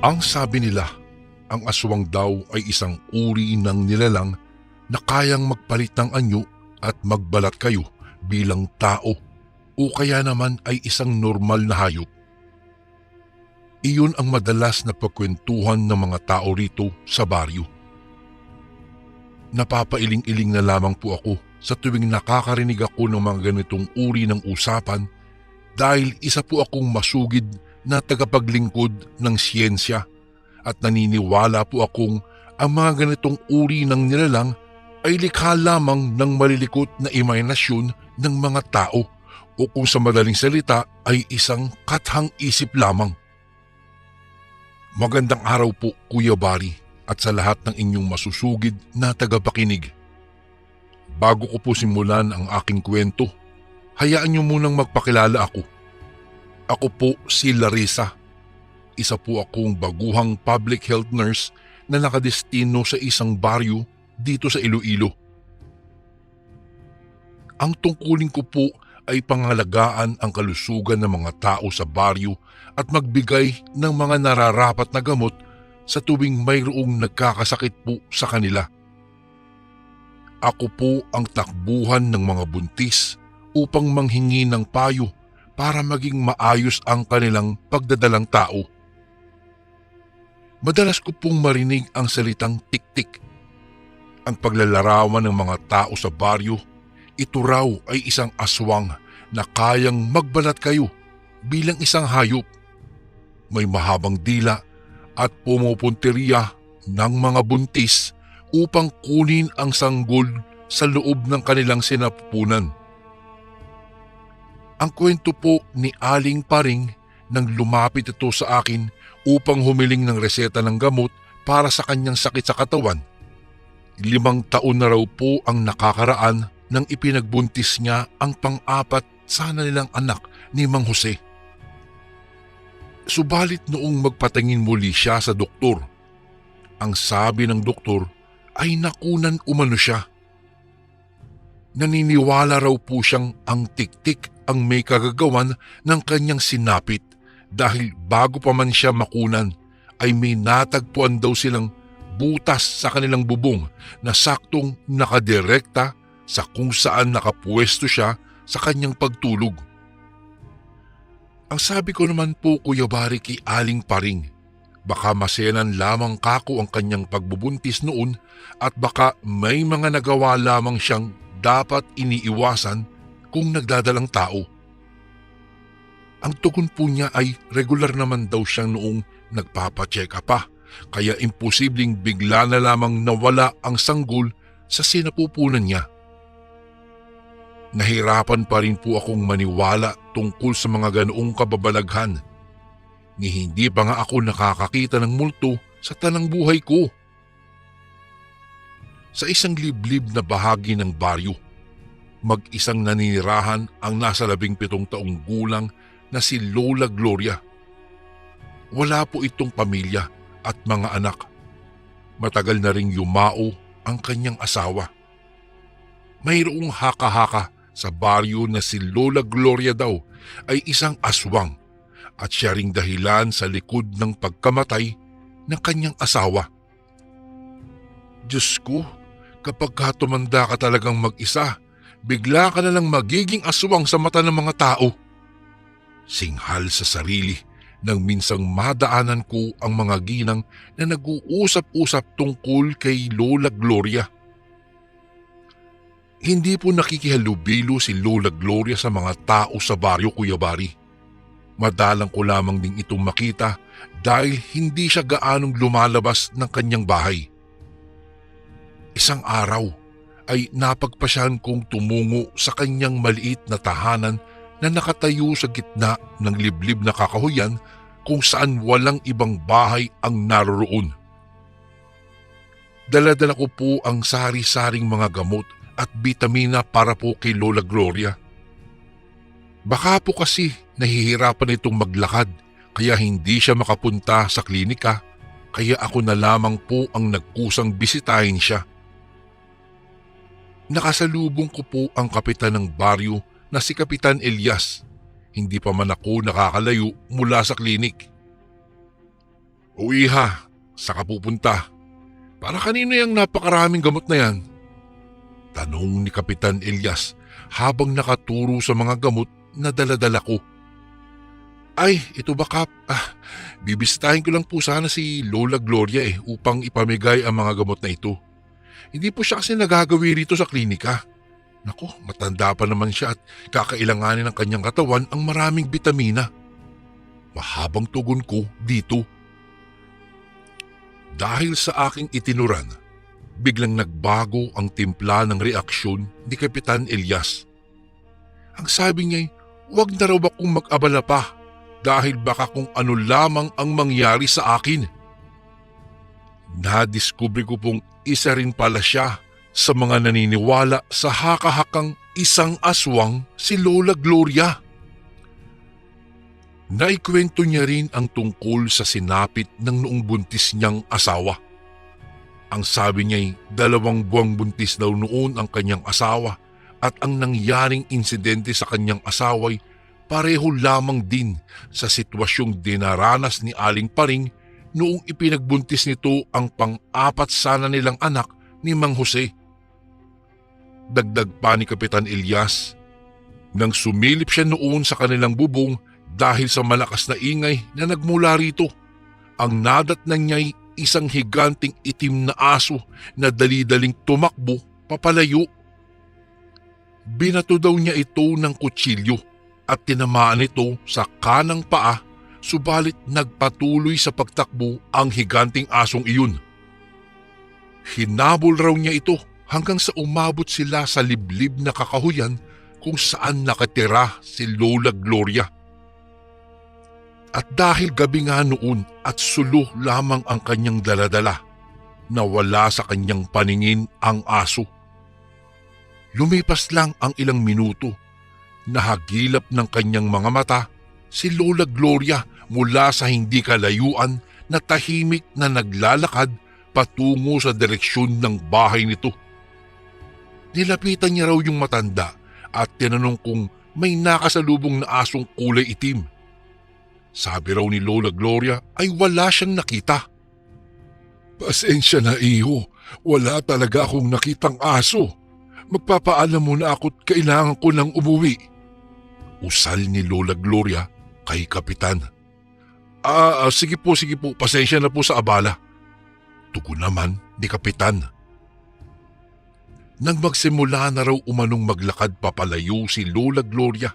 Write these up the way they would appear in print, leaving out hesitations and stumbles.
Ang sabi nila, ang aswang daw ay isang uri ng nilalang na kayang magpalit ng anyo at magbalat kayo bilang tao o kaya naman ay isang normal na hayop. Iyon ang madalas na pagkwentuhan ng mga tao rito sa baryo. Napapailing-iling na lamang po ako sa tuwing nakakarinig ako ng mga ganitong uri ng usapan dahil isa po akong masugid na tagapaglingkod ng siyensya at naniniwala po akong ang mga ganitong uri ng nilalang ay likha lamang ng malilikot na imahinasyon ng mga tao o kung sa madaling salita ay isang kathang isip lamang. Magandang araw po Kuya Bari at sa lahat ng inyong masusugid na tagapakinig. Bago ko po simulan ang aking kwento, hayaan niyo munang magpakilala ako. Ako po si Larissa. Isa po akong baguhang public health nurse na nakadestino sa isang baryo dito sa Iloilo. Ang tungkulin ko po ay pangalagaan ang kalusugan ng mga tao sa baryo at magbigay ng mga nararapat na gamot sa tuwing mayroong nagkakasakit po sa kanila. Ako po ang takbuhan ng mga buntis upang manghingi ng payo para maging maayos ang kanilang pagdadalang tao. Madalas ko pong marinig ang salitang tik-tik. Ang paglalarawan ng mga tao sa baryo, ito raw ay isang aswang na kayang magbalat kayo bilang isang hayop. May mahabang dila at pumupunteriya ng mga buntis upang kunin ang sanggol sa loob ng kanilang sinapupunan. Ang kwento po ni Aling Paring nang lumapit ito sa akin upang humiling ng reseta ng gamot para sa kanyang sakit sa katawan. 5 taon na raw po ang nakakaraan nang ipinagbuntis niya ang pang-4 sana nilang anak ni Mang Jose. Subalit noong magpatingin muli siya sa doktor, ang sabi ng doktor ay nakunan umano siya. Naniniwala raw po siyang ang tik-tik ang may kagagawan ng kanyang sinapit dahil bago pa man siya makunan ay may natagpuan daw silang butas sa kanilang bubong na saktong nakadirekta sa kung saan nakapwesto siya sa kanyang pagtulog. Ang sabi ko naman po Kuya Bari kay Aling Paring, baka maselan lamang kako ang kanyang pagbubuntis noon at baka may mga nagawa lamang siyang dapat iniiwasan kung nagdadalang tao. Ang tugon po niya ay regular naman daw siyang noong nagpapacheck up pa, kaya imposibleng bigla na lamang nawala ang sanggol sa sinapupunan niya. Nahirapan pa rin po akong maniwala tungkol sa mga ganoong kababalaghan. Ni hindi pa nga ako nakakakita ng multo sa tanang buhay ko. Sa isang liblib na bahagi ng baryo, mag-isang naninirahan ang nasa 17 taong gulang na si Lola Gloria. Wala po itong pamilya at mga anak. Matagal na ring yumao ang kanyang asawa. Mayroong haka-haka sa baryo na si Lola Gloria daw ay isang aswang at siya ring dahilan sa likod ng pagkamatay ng kanyang asawa. Diyos ko, kapag tumanda ka talagang mag-isa, bigla ka na lang magiging aswang sa mata ng mga tao. Singhal sa sarili nang minsang madaanan ko ang mga ginang na nag-uusap-usap tungkol kay Lola Gloria. Hindi po nakikihalubilo si Lola Gloria sa mga tao sa baryo Kuya Bari. Madalang ko lamang ding itong makita dahil hindi siya gaanong lumalabas ng kanyang bahay. Isang araw ay napagpasyahan kong tumungo sa kanyang maliit na tahanan na nakatayo sa gitna ng liblib na kakahuyan kung saan walang ibang bahay ang naroroon. Dala-dala ko po ang sari-saring mga gamot at bitamina para po kay Lola Gloria. Baka po kasi nahihirapan itong maglakad kaya hindi siya makapunta sa klinika, kaya ako na lamang po ang nagkusang bisitahin siya. Nakasalubong ko po ang kapitan ng baryo na si Kapitan Elias. Hindi pa man ako nakakalayo mula sa klinik. O iha, saka pupunta? Para kanino yung napakaraming gamot na yan? Tanong ni Kapitan Elias habang nakaturo sa mga gamot na daladala ko. Ay, ito ba Kap? Bibisitahin ko lang po sana si Lola Gloria upang ipamigay ang mga gamot na ito. Hindi po siya kasi nagagawi rito sa klinika. Nako, matanda pa naman siya at kakailanganin ng kanyang katawan ang maraming bitamina. Mahabang tugon ko dito. Dahil sa aking itinuran, biglang nagbago ang timpla ng reaksyon ni Kapitan Elias. Ang sabi niya, huwag na raw akong mag-abala pa dahil baka kung ano lamang ang mangyari sa akin. Nadiskubre ko pong isa rin pala siya sa mga naniniwala sa haka-hakang isang aswang si Lola Gloria. Naikwento niya rin ang tungkol sa sinapit ng noong buntis niyang asawa. Ang sabi niya'y 2 buwang buntis daw noon ang kanyang asawa at ang nangyaring insidente sa kanyang asawa'y pareho lamang din sa sitwasyong dinaranas ni Aling Paring noong ipinagbuntis nito ang pang-4 sana nilang anak ni Mang Jose. Dagdag pa ni Kapitan Elias, nang sumilip siya noon sa kanilang bubong dahil sa malakas na ingay na nagmula rito, ang nadatnan niya'y isang higanting itim na aso na dali-daling tumakbo papalayo. Binato daw niya ito ng kutsilyo at tinamaan ito sa kanang paa, subalit nagpatuloy sa pagtakbo ang higanting asong iyon. Hinabol raw niya ito hanggang sa umabot sila sa liblib na kakahuyan kung saan nakatira si Lola Gloria. At dahil gabi nga noon at sulo lamang ang kanyang daladala, nawala sa kanyang paningin ang aso. Lumipas lang ang ilang minuto, nahagilap ng kanyang mga mata si Lola Gloria mula sa hindi kalayuan na tahimik na naglalakad patungo sa direksyon ng bahay nito. Nilapitan niya raw yung matanda at tinanong kung may nakasalubong na asong kulay itim. Sabi raw ni Lola Gloria ay wala siyang nakita. Pasensya na iho, wala talaga akong nakitang aso. Magpapaalam muna ako't kailangan ko nang umuwi. Usal ni Lola Gloria kay Kapitan. Sige po, pasensya na po sa abala. Tugon naman ni Kapitan. Nang magsimula na raw umanong maglakad papalayo si Lola Gloria,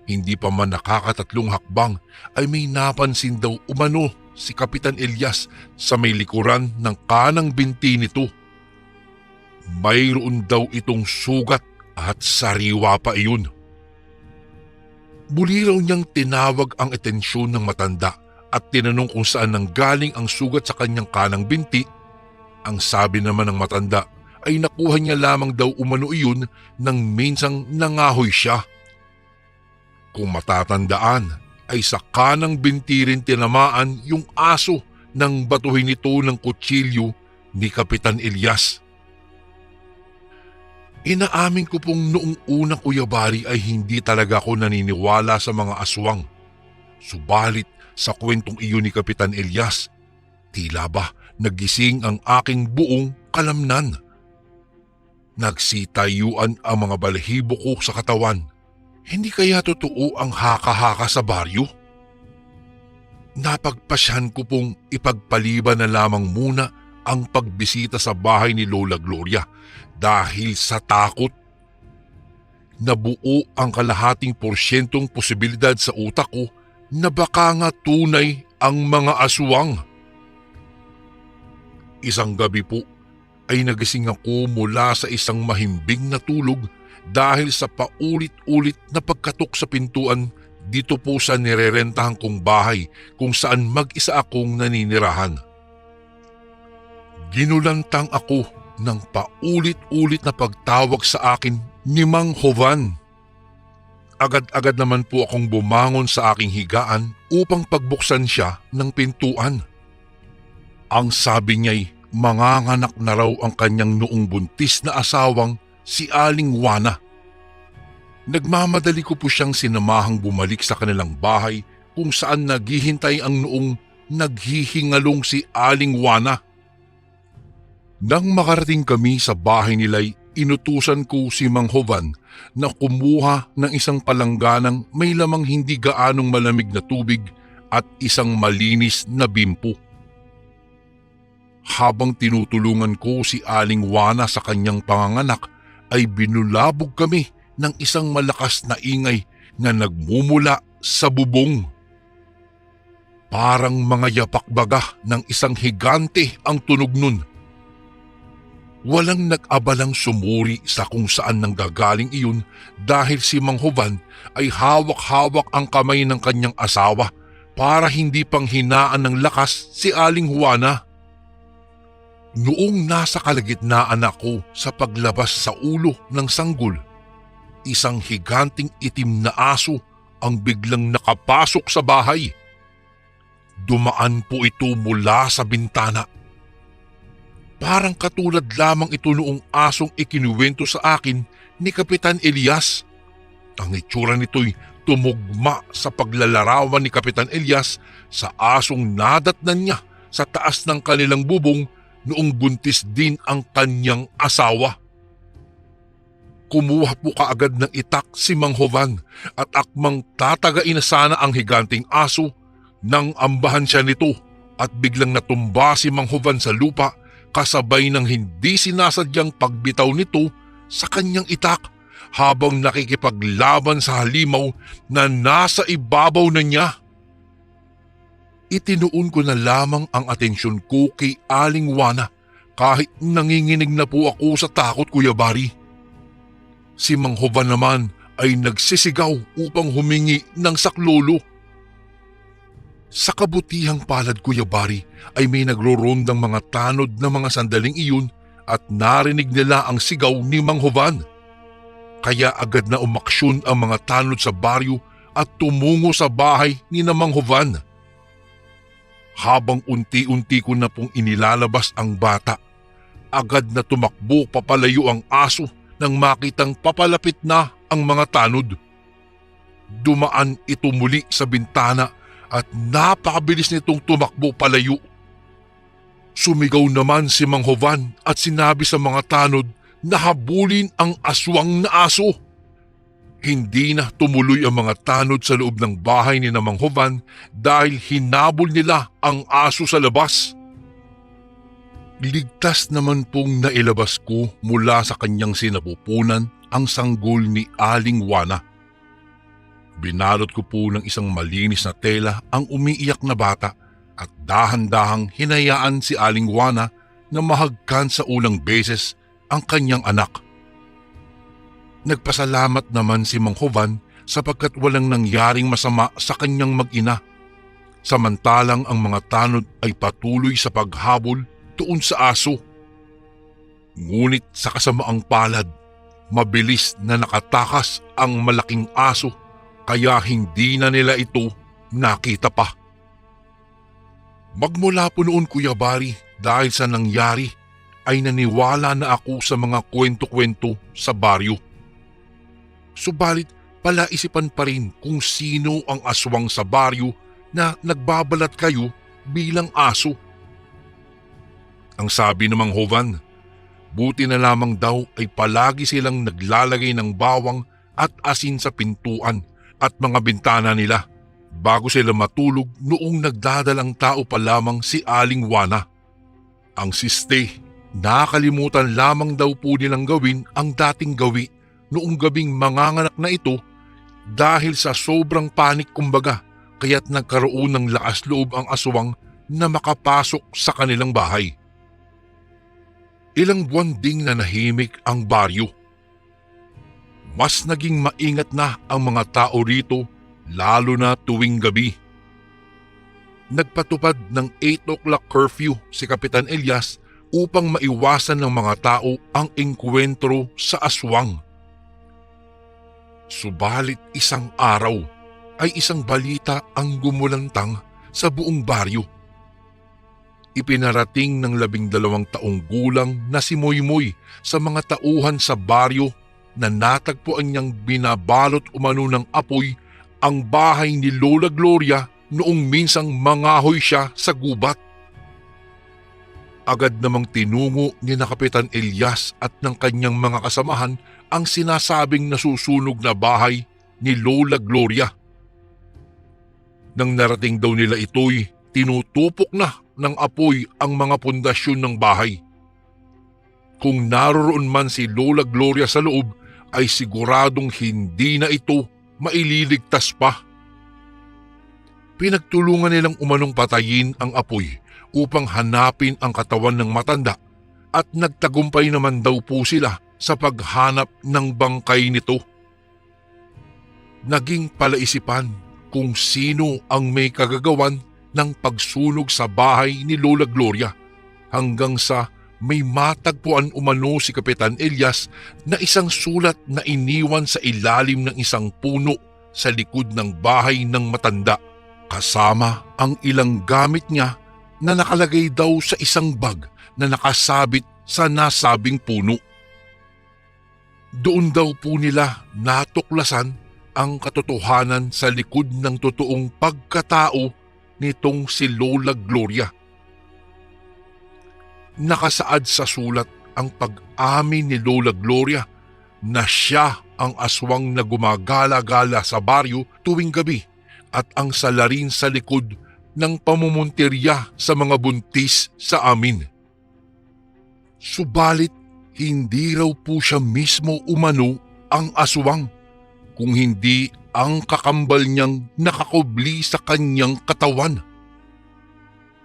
hindi pa man nakakatatlong hakbang ay may napansin daw umano si Kapitan Elias sa may likuran ng kanang binti nito. Mayroon daw itong sugat at sariwa pa iyon. Muli raw niyang tinawag ang atensyon ng matanda at tinanong kung saan nanggaling ang sugat sa kanyang kanang binti. Ang sabi naman ng matanda ay nakuha niya lamang daw umano iyon nang minsang nangahoy siya. Kung matatandaan ay sa kanang binti rin tinamaan yung aso nang batuhin ito ng kutsilyo ni Kapitan Elias. Inaamin ko pong noong unang kuyabari ay hindi talaga ako naniniwala sa mga aswang. Subalit sa kwentong iyon ni Kapitan Elias, tila ba nagising ang aking buong kalamnan. Nagsitayuan ang mga balahibo ko sa katawan. Hindi kaya totoo ang haka-haka sa baryo? Napagpasyan ko pong ipagpaliban na lamang muna ang pagbisita sa bahay ni Lola Gloria dahil sa takot. Nabuo ang kalahating porsyentong posibilidad sa utak ko na baka nga tunay ang mga aswang. Isang gabi po ay nagising ako mula sa isang mahimbing na tulog dahil sa paulit-ulit na pagkatok sa pintuan dito po sa nirerentahan kong bahay kung saan mag-isa akong naninirahan. Ginulantang ako ng paulit-ulit na pagtawag sa akin ni Mang Jovan. Agad-agad naman po akong bumangon sa aking higaan upang pagbuksan siya ng pintuan. Ang sabi niya'y manganganak na raw ang kanyang noong buntis na asawang si Aling Juana. Nagmamadali ko po siyang sinamahang bumalik sa kanilang bahay kung saan naghihintay ang noong naghihingalong si Aling Juana. Nang makarating kami sa bahay nila'y inutusan ko si Mang Jovan na kumuha ng isang palangganang may lamang hindi gaanong malamig na tubig at isang malinis na bimpo. Habang tinutulungan ko si Aling Juana sa kanyang panganganak ay binulabog kami ng isang malakas na ingay na nagmumula sa bubong. Parang mga yapak-baga ng isang higante ang tunog nun. Walang nag-abalang sumuri sa kung saan nanggagaling iyon dahil si Mang Jovan ay hawak-hawak ang kamay ng kanyang asawa para hindi panghinaan ng lakas si Aling Juana. Noong nasa kalagitnaan ako sa paglabas sa ulo ng sanggol, isang higanting itim na aso ang biglang nakapasok sa bahay. Dumaan po ito mula sa bintana. Parang katulad lamang ito noong asong ikinuwento sa akin ni Kapitan Elias. Ang itsura nito'y tumugma sa paglalarawan ni Kapitan Elias sa asong nadatnan niya sa taas ng kanilang bubong noong buntis din ang kanyang asawa. Kumuha po kaagad ng itak si Mang Jovan at akmang tatagain na sana ang higanting aso nang ambahan siya nito at biglang natumba si Mang Jovan sa lupa kasabay ng hindi sinasadyang pagbitaw nito sa kanyang itak habang nakikipaglaban sa halimaw na nasa ibabaw na niya. Itinuon ko na lamang ang atensyon ko kay Aling Juana kahit nanginginig na po ako sa takot, Kuya Bari. Si Mang Jovan naman ay nagsisigaw upang humingi ng saklolo. Sa kabutihang palad, Kuya Bari, ay may nagrorondang mga tanod na mga sandaling iyon at narinig nila ang sigaw ni Mang Jovan. Kaya agad na umaksyon ang mga tanod sa baryo at tumungo sa bahay ni Mang Jovan. Habang unti-unti ko na pong inilalabas ang bata, agad na tumakbo papalayo ang aso nang makitang papalapit na ang mga tanod. Dumaan ito muli sa bintana at napakabilis nitong tumakbo palayo. Sumigaw naman si Mang Jovan at sinabi sa mga tanod na habulin ang aswang na aso. Hindi na tumuloy ang mga tanod sa loob ng bahay ni Mang Jovan dahil hinabol nila ang aso sa labas. Ligtas naman pong nailabas ko mula sa kanyang sinapupunan ang sanggol ni Aling Juana. Binalot ko po ng isang malinis na tela ang umiiyak na bata at dahan-dahang hinayaan si Aling Juana na mahagkan sa unang beses ang kanyang anak. Nagpasalamat naman si Mang Jovan sapagkat walang nangyaring masama sa kanyang mag-ina. Samantalang ang mga tanod ay patuloy sa paghabol doon sa aso. Ngunit sa kasamaang palad, mabilis na nakatakas ang malaking aso kaya hindi na nila ito nakita pa. Magmula po noon, Kuya Bari, dahil sa nangyari ay naniwala na ako sa mga kwento-kwento sa baryo. Subalit palaisipan pa rin kung sino ang aswang sa baryo na nagbabalat kayo bilang aso. Ang sabi ng Mang Jovan, buti na lamang daw ay palagi silang naglalagay ng bawang at asin sa pintuan at mga bintana nila bago sila matulog noong nagdadalang tao pa lamang si Aling Juana. Ang siste, nakalimutan lamang daw po nilang gawin ang dating gawi noong gabing manganganak na ito dahil sa sobrang panik kumbaga kaya't nagkaroon ng lakas loob ang aswang na makapasok sa kanilang bahay. Ilang buwan ding nanahimik ang baryo. Mas naging maingat na ang mga tao rito lalo na tuwing gabi. Nagpatupad ng 8 o'clock curfew si Kapitan Elias upang maiwasan ng mga tao ang engkwentro sa aswang. Subalit isang araw ay isang balita ang gumulantang sa buong baryo. Ipinarating ng 12 taong gulang na si Moymoy sa mga tauhan sa baryo na natagpuan niyang binabalot umano ng apoy ang bahay ni Lola Gloria noong minsang mangahoy siya sa gubat. Agad namang tinungo ni na Kapitan Elias at ng kanyang mga kasamahan ang sinasabing nasusunog na bahay ni Lola Gloria. Nang narating daw nila ito'y tinutupok na ng apoy ang mga pundasyon ng bahay. Kung naroroon man si Lola Gloria sa loob ay siguradong hindi na ito maililigtas pa. Pinagtulungan nilang umanong patayin ang apoy upang hanapin ang katawan ng matanda at nagtagumpay naman daw po sila sa paghanap ng bangkay nito. Naging palaisipan kung sino ang may kagagawan ng pagsunog sa bahay ni Lola Gloria hanggang sa may matagpuan umano si Kapitan Elias na isang sulat na iniwan sa ilalim ng isang puno sa likod ng bahay ng matanda kasama ang ilang gamit niya na nakalagay daw sa isang bag na nakasabit sa nasabing puno. Doon daw po nila natuklasan ang katotohanan sa likod ng totoong pagkatao nitong si Lola Gloria. Nakasaad sa sulat ang pag-amin ni Lola Gloria na siya ang aswang na gumagala-gala sa baryo tuwing gabi at ang salarin sa likod ng pamumuntirya sa mga buntis sa amin. Subalit, hindi raw po siya mismo umano ang aswang, kung hindi ang kakambal niyang nakakubli sa kanyang katawan.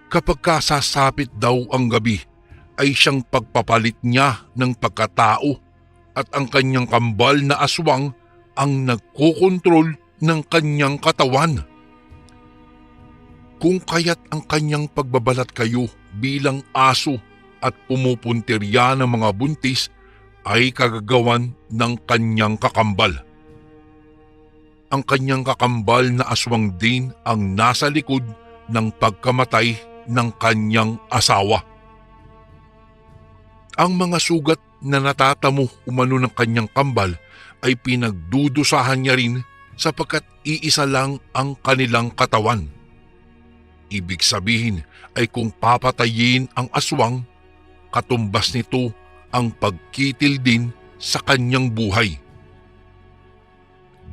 Kapag kasasapit daw ang gabi, ay siyang pagpapalit niya ng pagkatao at ang kanyang kambal na aswang ang nagkokontrol ng kanyang katawan. Kung kaya't ang kanyang pagbabalat kayo bilang aso at pumupuntirya ng mga buntis ay kagagawan ng kanyang kakambal. Ang kanyang kakambal na aswang din ang nasa likod ng pagkamatay ng kanyang asawa. Ang mga sugat na natatamo umano ng kanyang kambal ay pinagdudusahan niya rin sapagkat iisa lang ang kanilang katawan. Ibig sabihin ay kung papatayin ang aswang, katumbas nito ang pagkitil din sa kanyang buhay.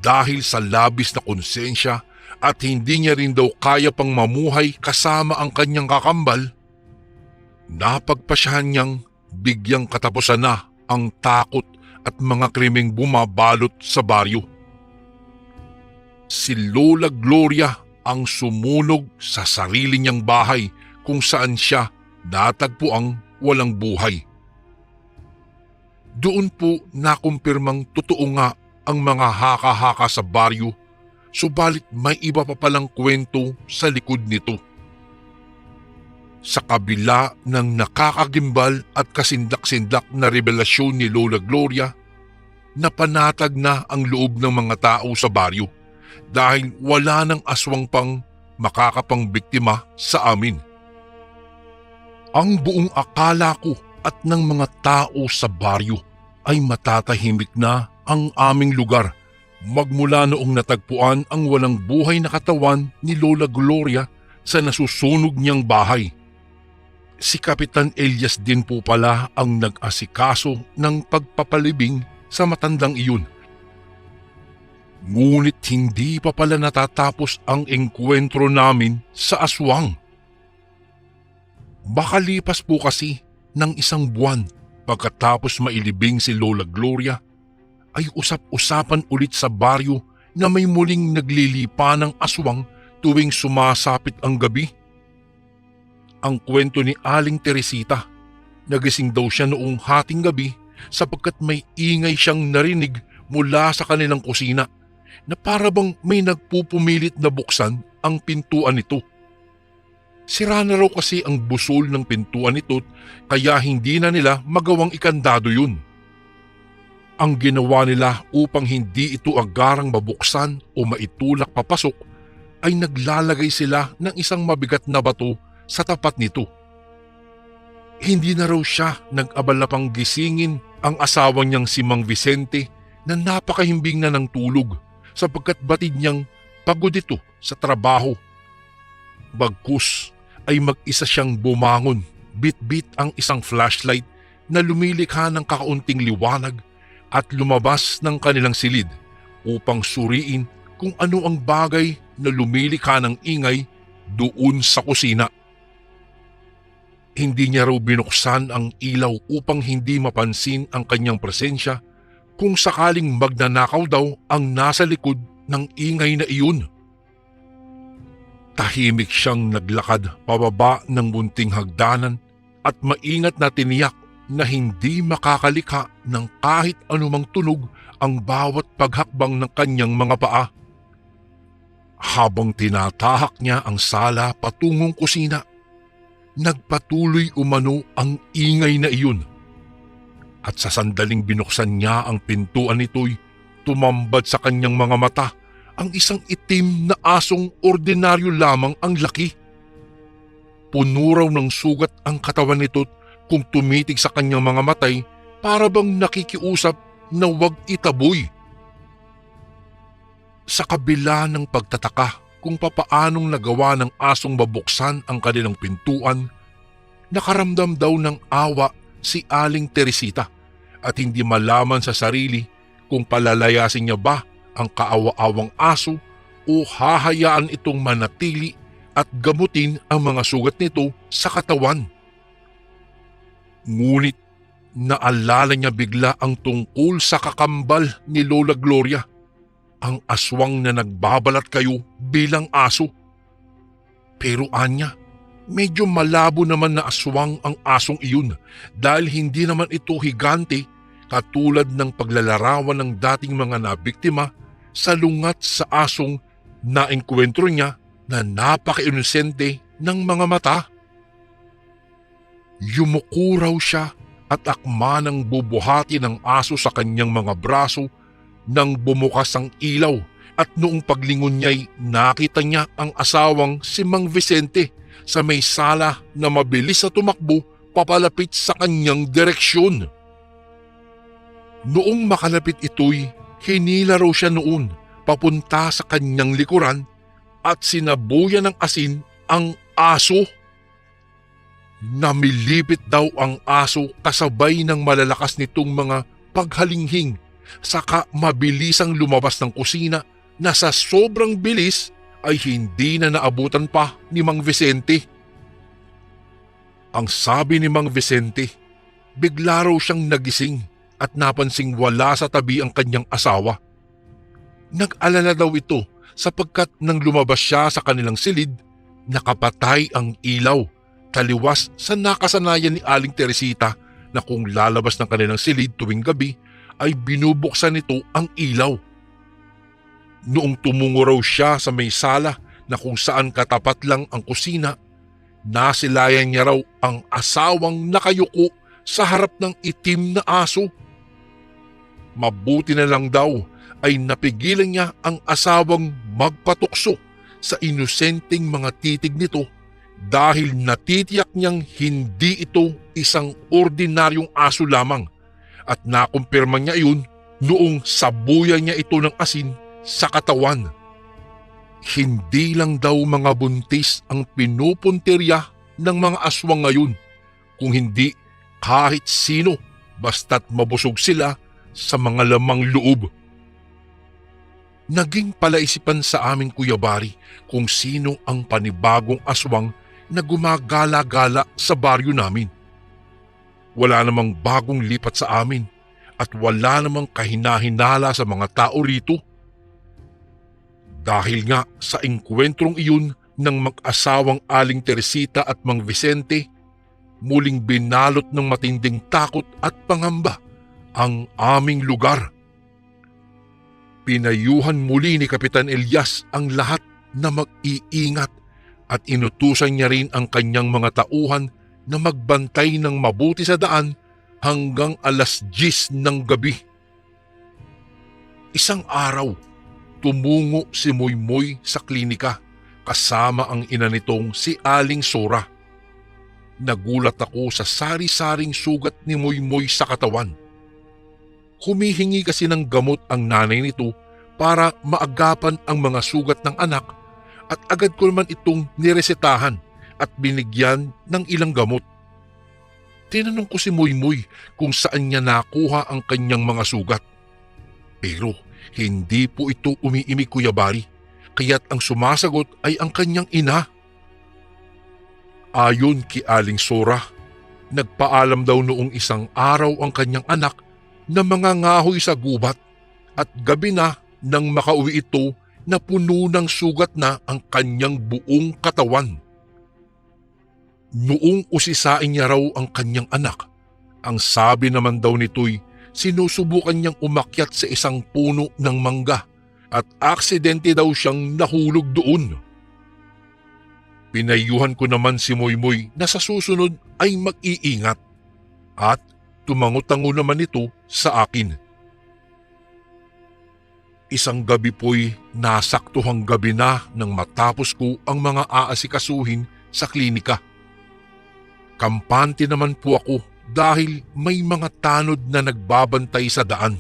Dahil sa labis na konsensya at hindi niya rin daw kaya pang mamuhay kasama ang kanyang kakambal, napagpasyahan niyang bigyang katapusan na ang takot at mga krimeng bumabalot sa baryo. Si Lola Gloria ang sumunog sa sarili niyang bahay kung saan siya natagpuang walang buhay. Doon po nakumpirmang totoo nga ang mga haka-haka sa baryo, subalit may iba pa palang kwento sa likod nito. Sa kabila ng nakakagimbal at kasindak-sindak na revelasyon ni Lola Gloria, napanatag na ang loob ng mga tao sa baryo dahil wala nang aswang pang makakapangbiktima sa amin. Ang buong akala ko at ng mga tao sa baryo ay matatahimik na ang aming lugar magmula noong natagpuan ang walang buhay na katawan ni Lola Gloria sa nasusunog niyang bahay. Si Kapitan Elias din po pala ang nag-asikaso ng pagpapalibing sa matandang iyon. Ngunit hindi pa pala natatapos ang engkwentro namin sa aswang. Makalipas po kasi ng isang buwan pagkatapos mailibing si Lola Gloria, ay usap-usapan ulit sa baryo na may muling naglilipa ng aswang tuwing sumasapit ang gabi. Ang kwento ni Aling Teresita, nagising daw siya noong hating gabi sapagkat may ingay siyang narinig mula sa kanilang kusina na para bang may nagpupumilit na buksan ang pintuan nito. Sira na raw kasi ang busol ng pintuan nito kaya hindi na nila magawang ikandado yun. Ang ginawa nila upang hindi ito agarang mabuksan o maitulak papasok ay naglalagay sila ng isang mabigat na bato sa tapat nito. Hindi na raw siya nag-abala pang gisingin ang asawa niyang si Mang Vicente na napakahimbing na ng tulog sapagkat batid niyang pagod ito sa trabaho Bagkus ay mag-isa siyang bumangon, bit-bit ang isang flashlight na lumilikha ng kakaunting liwanag at lumabas ng kanilang silid upang suriin kung ano ang bagay na lumilikha ng ingay doon sa kusina. Hindi niya raw binuksan ang ilaw upang hindi mapansin ang kanyang presensya kung sakaling magnanakaw daw ang nasa likod ng ingay na iyon. Tahimik siyang naglakad pababa ng munting hagdanan at maingat na tiniyak na hindi makakalikha ng kahit anumang tunog ang bawat paghakbang ng kanyang mga paa. Habang tinatahak niya ang sala patungong kusina, nagpatuloy umano ang ingay na iyon. At sa sandaling binuksan niya ang pintuan nito'y tumambad sa kanyang mga mata ang isang itim na asong ordinaryo lamang ang laki. Puno raw ng sugat ang katawan nito kung tumitig sa kanyang mga matay para bang nakikiusap na huwag itaboy. Sa kabila ng pagtataka kung papaanong nagawa ng asong mabuksan ang kanilang pintuan, nakaramdam daw ng awa si Aling Teresita at hindi malaman sa sarili kung palalayasin niya ba ang kaawa-awang aso o hahayaan itong manatili at gamutin ang mga sugat nito sa katawan. Ngunit naalala niya bigla ang tungkol sa kakambal ni Lola Gloria, ang aswang na nagbabalat kayo bilang aso. Pero anya, medyo malabo naman na aswang ang asong iyon dahil hindi naman ito higante katulad ng paglalarawan ng dating mga nabiktima sa lungat sa asong naengkwentro niya na napaka-inosente ng mga mata. Yumuko raw siya at akma ng bubuhati ng aso sa kanyang mga braso nang bumukas ang ilaw at noong paglingon niya'y nakita niya ang asawang si Mang Vicente sa may sala na mabilis na tumakbo papalapit sa kanyang direksyon. Noong makalapit ito'y hinila raw siya noon papunta sa kanyang likuran at sinabuyan ng asin ang aso. Namilipit daw ang aso kasabay ng malalakas nitong mga paghalinghing, saka mabilisang lumabas ng kusina na sa sobrang bilis ay hindi na naabutan pa ni Mang Vicente. Ang sabi ni Mang Vicente, bigla raw siyang nagising at napansing wala sa tabi ang kanyang asawa. Nag-alala daw ito sapagkat nang lumabas siya sa kanilang silid, nakapatay ang ilaw, taliwas sa nakasanayan ni Aling Teresita na kung lalabas ng kanilang silid tuwing gabi ay binubuksan nito ang ilaw. Noong tumungo raw siya sa may sala na kung saan katapat lang ang kusina, nasilayan niya raw ang asawang nakayuko sa harap ng itim na aso. Mabuti na lang daw ay napigilan niya ang asawang magpatukso sa inosenteng mga titig nito dahil natitiyak niyang hindi ito isang ordinaryong aso lamang at nakumpirma niya iyon noong sabuyan niya ito ng asin sa katawan. Hindi lang daw mga buntis ang pinupuntirya ng mga aswang ngayon, kung hindi kahit sino basta't mabusog sila sa mga lamang loob. Naging palaisipan sa amin, Kuya Bari, kung sino ang panibagong aswang na gumagala-gala sa baryo namin. Wala namang bagong lipat sa amin at wala namang kahinahinala sa mga tao rito. Dahil nga sa engkwentrong iyon ng mag-asawang Aling Teresita at Mang Vicente, muling binalot ng matinding takot at pangamba ang aming lugar. Pinayuhan muli ni Kapitan Elias ang lahat na mag-iingat at inutusan niya rin ang kanyang mga tauhan na magbantay ng mabuti sa daan hanggang 10:00 ng gabi. Isang araw, tumungo si Moymoy sa klinika kasama ang ina nitong si Aling Sora. Nagulat ako sa sari-saring sugat ni Moymoy sa katawan. Humihingi kasi ng gamot ang nanay nito para maagapan ang mga sugat ng anak at agad ko naman itong niresetahan at binigyan ng ilang gamot. Tinanong ko si Moymoy kung saan niya nakuha ang kanyang mga sugat. Pero hindi po ito umiimik, Kuya Bari, kaya't ang sumasagot ay ang kanyang ina. Ayon kay Aling Sora, nagpaalam daw noong isang araw ang kanyang anak na mangangahoy sa gubat at gabi na nang makauwi ito na puno ng sugat na ang kanyang buong katawan. Noong usisain niya raw ang kanyang anak, ang sabi naman daw nito'y sinusubukan niyang umakyat sa isang puno ng mangga at aksidente daw siyang nahulog doon. Pinayuhan ko naman si Moymoy na sa susunod ay mag-iingat at tumango-tango naman ito sa akin. Isang gabi po'y nasaktuhang gabi na nang matapos ko ang mga aasikasuhin sa klinika. Kampante naman po ako dahil may mga tanod na nagbabantay sa daan.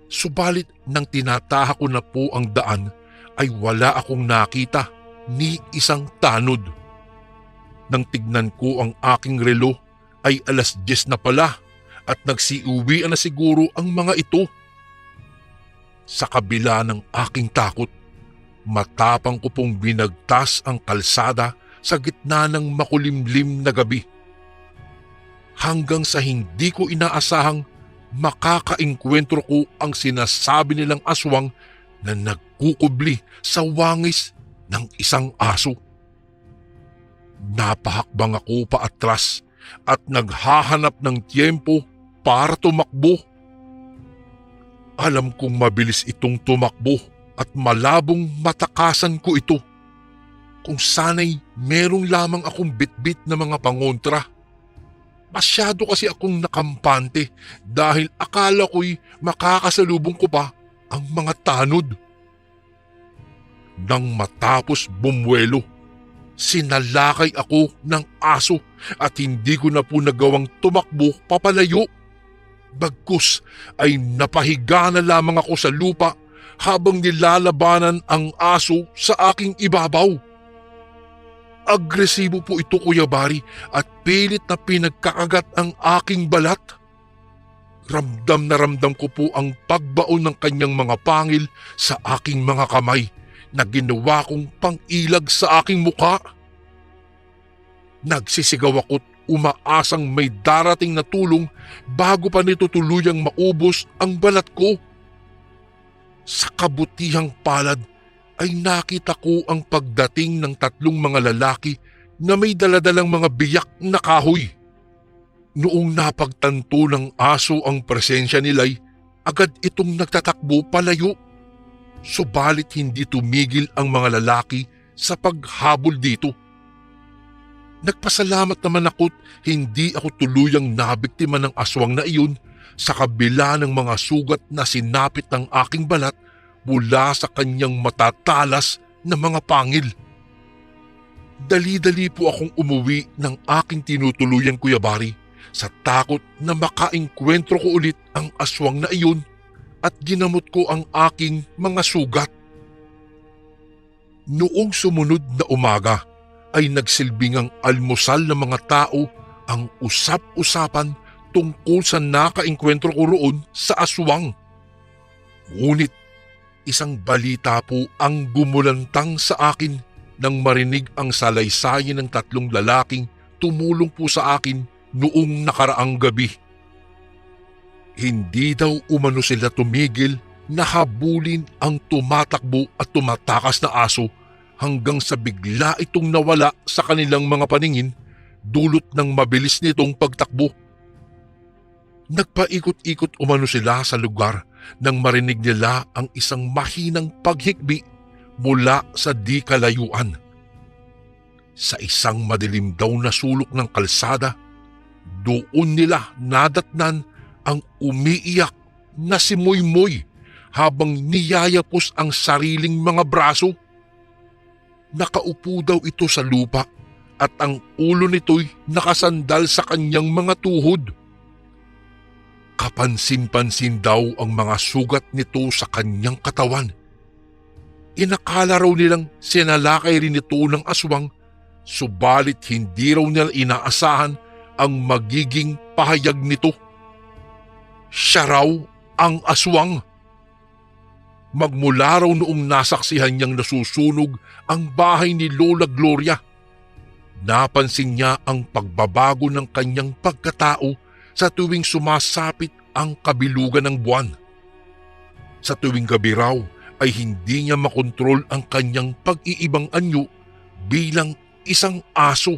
Subalit nang tinataha ko na po ang daan ay wala akong nakita ni isang tanod. Nang tignan ko ang aking relo ay 10:00 na pala at nagsiuwian na siguro ang mga ito. Sa kabila ng aking takot, matapang ko pong binagtas ang kalsada sa gitna ng makulimlim na gabi. Hanggang sa hindi ko inaasahang makakaengkwentro ko ang sinasabi nilang aswang na nagkukubli sa wangis ng isang aso. Napahakbang ako paatras at naghahanap ng tiyempo para tumakbo. Alam kong mabilis itong tumakbo at malabong matakasan ko ito. Kung sana'y merong lamang akong bitbit na mga pangontra. Masyado kasi akong nakampante dahil akala ko'y makakasalubong ko pa ang mga tanod. Nang matapos bumwelo, sinalakay ako ng aso at hindi ko na po nagawang tumakbo papalayo. Bagkus ay napahiga na lamang ako sa lupa habang nilalabanan ang aso sa aking ibabaw. Agresibo po ito, Kuya Bari, at pilit na pinagkakagat ang aking balat. Ramdam na ramdam ko po ang pagbaon ng kanyang mga pangil sa aking mga kamay na ginawa kong pang-ilag sa aking mukha. Nagsisigaw ako't umaasang may darating na tulong bago pa nito tuluyang maubos ang balat ko. Sa kabutihang palad ay nakita ko ang pagdating ng 3 mga lalaki na may daladalang mga biyak na kahoy. Noong napagtanto ng aso ang presensya nila'y agad itong nagtatakbo palayo. Subalit hindi tumigil ang mga lalaki sa paghabol dito. Nagpasalamat naman ako't hindi ako tuluyang nabiktima ng aswang na iyon sa kabila ng mga sugat na sinapit ng aking balat mula sa kanyang matatalas na mga pangil. Dali-dali po akong umuwi ng aking tinutuluyan, Kuya Bari, sa takot na makaengkwentro ko ulit ang aswang na iyon at ginamot ko ang aking mga sugat. Noong sumunod na umaga ay nagsilbing ang almusal ng mga tao ang usap-usapan tungkol sa nakaengkwentro ko roon sa aswang. Ngunit isang balita po ang gumulantang sa akin nang marinig ang salaysay ng 3 lalaking tumulong po sa akin noong nakaraang gabi. Hindi daw umano sila tumigil na habulin ang tumatakbo at tumatakas na aso hanggang sa bigla itong nawala sa kanilang mga paningin dulot ng mabilis nitong pagtakbo. Nagpaikot-ikot umano sila sa lugar nang marinig nila ang isang mahinang paghikbi mula sa di kalayuan. Sa isang madilim daw na sulok ng kalsada, doon nila nadatnan ang umiiyak na si Moymoy habang niyayapos ang sariling mga braso. Nakaupo daw ito sa lupa at ang ulo nito'y nakasandal sa kanyang mga tuhod. Kapansin-pansin daw ang mga sugat nito sa kanyang katawan. Inakala raw nilang sinalakay rin ito ng aswang, subalit hindi raw nila inaasahan ang magiging pahayag nito. Siya raw ang aswang. Magmula raw noong nasaksihan niyang nasusunog ang bahay ni Lola Gloria, napansin niya ang pagbabago ng kanyang pagkatao sa tuwing sumasapit ang kabilugan ng buwan. Sa tuwing gabi raw ay hindi niya makontrol ang kanyang pag-iibang anyo bilang isang aso,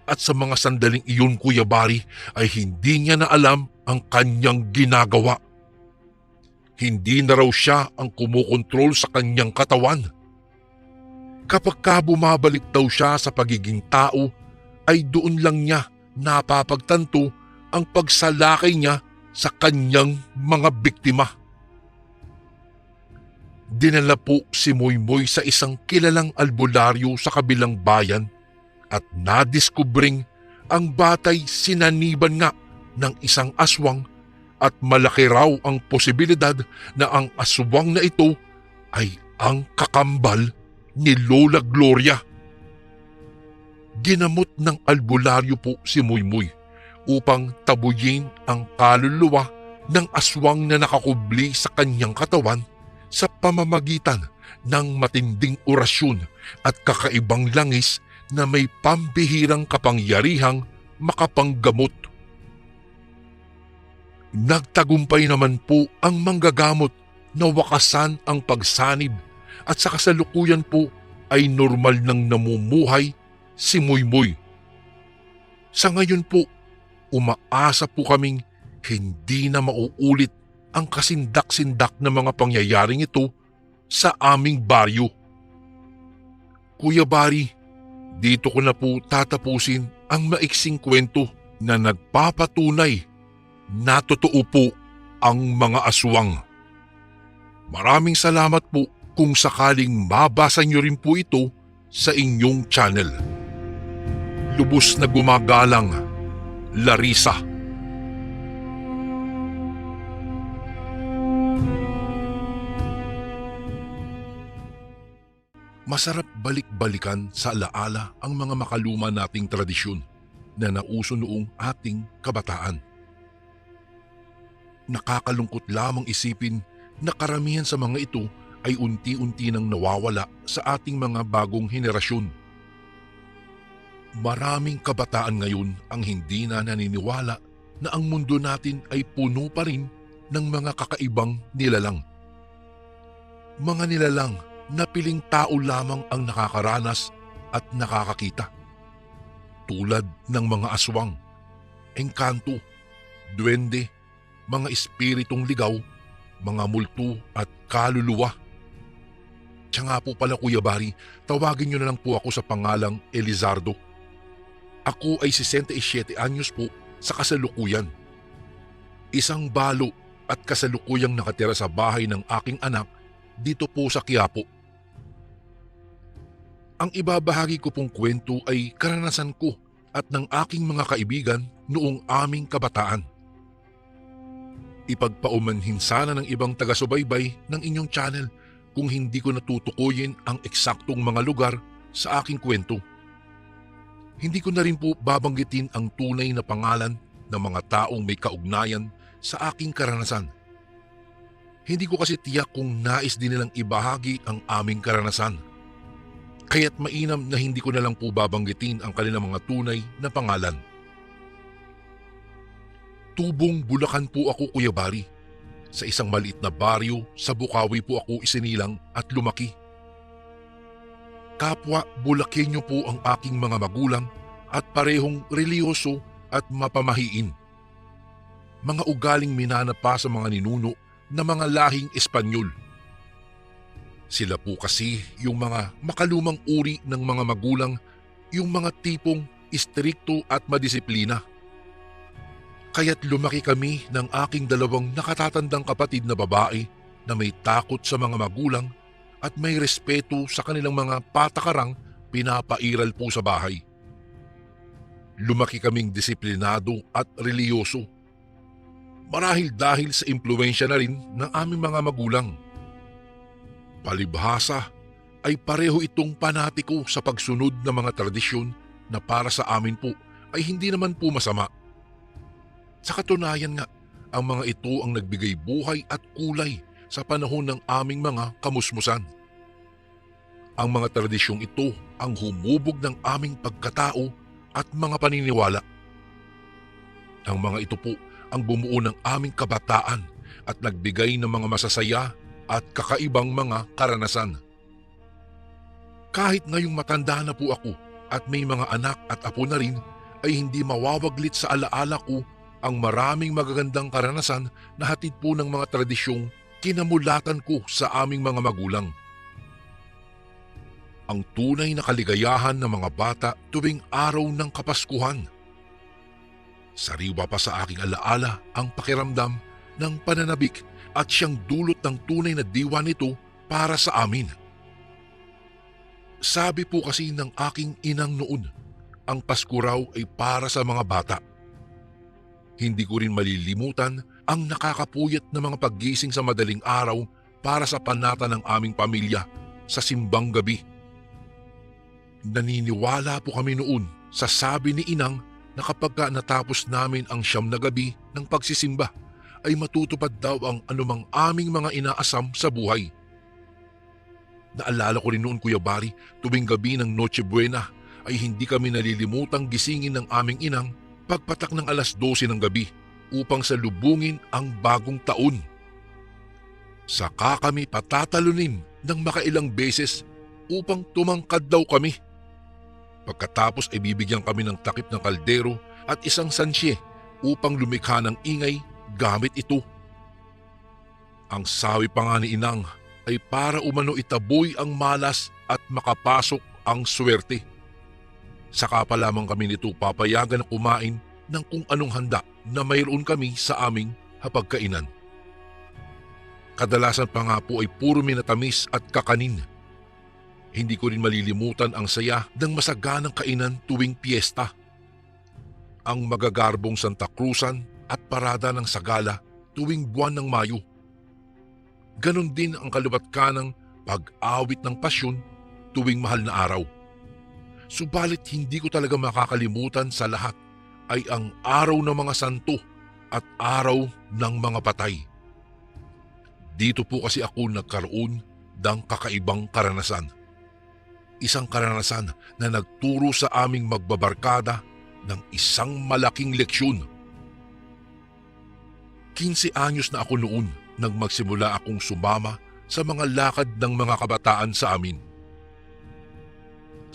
at sa mga sandaling iyon, Kuya Bari, ay hindi niya na alam ang kanyang ginagawa. Hindi na raw siya ang kumukontrol sa kanyang katawan. Kapag bumabalik daw siya sa pagiging tao, ay doon lang niya napapagtanto ang pagsalakay niya sa kanyang mga biktima. Dinala po si Moymoy sa isang kilalang albularyo sa kabilang bayan at nadiskubring ang batay sinaniban nga ng isang aswang, at malaki raw ang posibilidad na ang aswang na ito ay ang kakambal ni Lola Gloria. Ginamot ng albularyo po si Moymoy upang tabuyin ang kaluluwa ng aswang na nakakubli sa kanyang katawan sa pamamagitan ng matinding orasyon at kakaibang langis na may pambihirang kapangyarihang makapanggamot. Nagtagumpay naman po ang manggagamot na wakasan ang pagsanib, at sa kasalukuyan po ay normal nang namumuhay si Moymoy. Sa ngayon po, umaasa po kaming hindi na mauulit ang kasindak-sindak na mga pangyayaring ito sa aming baryo. Kuya Bari, dito ko na po tatapusin ang maiksing kwento na nagpapatunay na totoo po ang mga aswang. Maraming salamat po kung sakaling mabasa niyo rin po ito sa inyong channel. Lubos na gumagalang, Larissa. Masarap balik-balikan sa alaala ang mga makaluma nating tradisyon na nauso noong ating kabataan. Nakakalungkot lamang isipin na karamihan sa mga ito ay unti-unti nang nawawala sa ating mga bagong henerasyon. Maraming kabataan ngayon ang hindi na naniniwala na ang mundo natin ay puno pa rin ng mga kakaibang nilalang. Mga nilalang na piling tao lamang ang nakakaranas at nakakakita. Tulad ng mga aswang, engkanto, duwende, mga espiritong ligaw, mga multo at kaluluwa. Siya nga po pala, Kuya Bari, tawagin niyo na lang po ako sa pangalang Elizardo. Ako ay 67 anyos po sa kasalukuyan. Isang balo at kasalukuyang nakatira sa bahay ng aking anak dito po sa Quiapo. Ang ibabahagi ko pong kwento ay karanasan ko at ng aking mga kaibigan noong aming kabataan. Ipagpaumanhin sana ng ibang taga-subaybay ng inyong channel kung hindi ko natutukuyin ang eksaktong mga lugar sa aking kwento. Hindi ko na rin po babanggitin ang tunay na pangalan ng mga taong may kaugnayan sa aking karanasan. Hindi ko kasi tiyak kung nais din nilang ibahagi ang aming karanasan. Kaya't mainam na hindi ko na lang po babanggitin ang kanilang mga tunay na pangalan. Tubong Bulacan po ako, Kuya Bari. Sa isang maliit na baryo sa Bukawi po ako isinilang at lumaki. Kapwa Bulakenyo po ang aking mga magulang at parehong reliyoso at mapamahiin. Mga ugaling minana pa sa mga ninuno na mga lahing Espanyol. Sila po kasi yung mga makalumang uri ng mga magulang, yung mga tipong istrikto at madisiplina. Kaya't lumaki kami ng aking dalawang nakatatandang kapatid na babae na may takot sa mga magulang at may respeto sa kanilang mga patakarang pinapairal po sa bahay. Lumaki kaming disiplinado at reliyoso. Marahil dahil sa impluwensya na rin ng aming mga magulang. Palibhasa ay pareho itong panatiko sa pagsunod ng mga tradisyon na para sa amin po ay hindi naman po masama. Sa katunayan nga, ang mga ito ang nagbigay buhay at kulay sa panahon ng aming mga kamusmusan. Ang mga tradisyong ito ang humubog ng aming pagkatao at mga paniniwala. Ang mga ito po ang bumuo ng aming kabataan at nagbigay ng mga masasaya at kakaibang mga karanasan. Kahit ngayong matanda na po ako at may mga anak at apo na rin, ay hindi mawawaglit sa alaala ko ang maraming magagandang karanasan na hatid po ng mga tradisyong kinamulatan ko sa aming mga magulang. Ang tunay na kaligayahan ng mga bata tuwing araw ng Kapaskuhan. Sariwa pa sa aking alaala ang pakiramdam ng pananabik at siyang dulot ng tunay na diwa nito para sa amin. Sabi po kasi ng aking inang noon, ang Pasko raw ay para sa mga bata. Hindi ko rin malilimutan ang nakakapuyat na mga paggising sa madaling araw para sa panata ng aming pamilya sa simbang gabi. Naniniwala po kami noon sa sabi ni inang na kapag natapos namin ang 9 na gabi ng pagsisimba, ay matutupad daw ang anumang aming mga inaasam sa buhay. Naalala ko rin noon, Kuya Bari, tuwing gabi ng Noche Buena ay hindi kami nalilimutang gisingin ng aming inang pagpatak ng 12:00 ng gabi upang salubungin ang bagong taon. Saka kami patatalunin ng makailang beses upang tumangkad daw kami. Pagkatapos ay bibigyan kami ng takip ng kaldero at isang sansye upang lumikha ng ingay gamit ito. Ang sabi pa nga ni inang ay para umano itaboy ang malas at makapasok ang swerte. Saka pa lamang kami nito papayagan na kumain ng kung anong handa na mayroon kami sa aming hapagkainan. Kadalasan pa nga po ay puro minatamis at kakanin. Hindi ko rin malilimutan ang saya ng masaganang kainan tuwing piyesta. Ang magagarbong Santa Cruzan at parada ng Sagala tuwing buwan ng Mayo. Ganon din ang kalubatkanang pag-awit ng pasyon tuwing mahal na araw. Subalit hindi ko talaga makakalimutan sa lahat ay ang araw ng mga santo at araw ng mga patay. Dito po kasi ako nagkaroon ng kakaibang karanasan. Isang karanasan na nagturo sa aming magbabarkada ng isang malaking leksyon. 15 anyos na ako noon nang magsimula akong sumama sa mga lakad ng mga kabataan sa amin.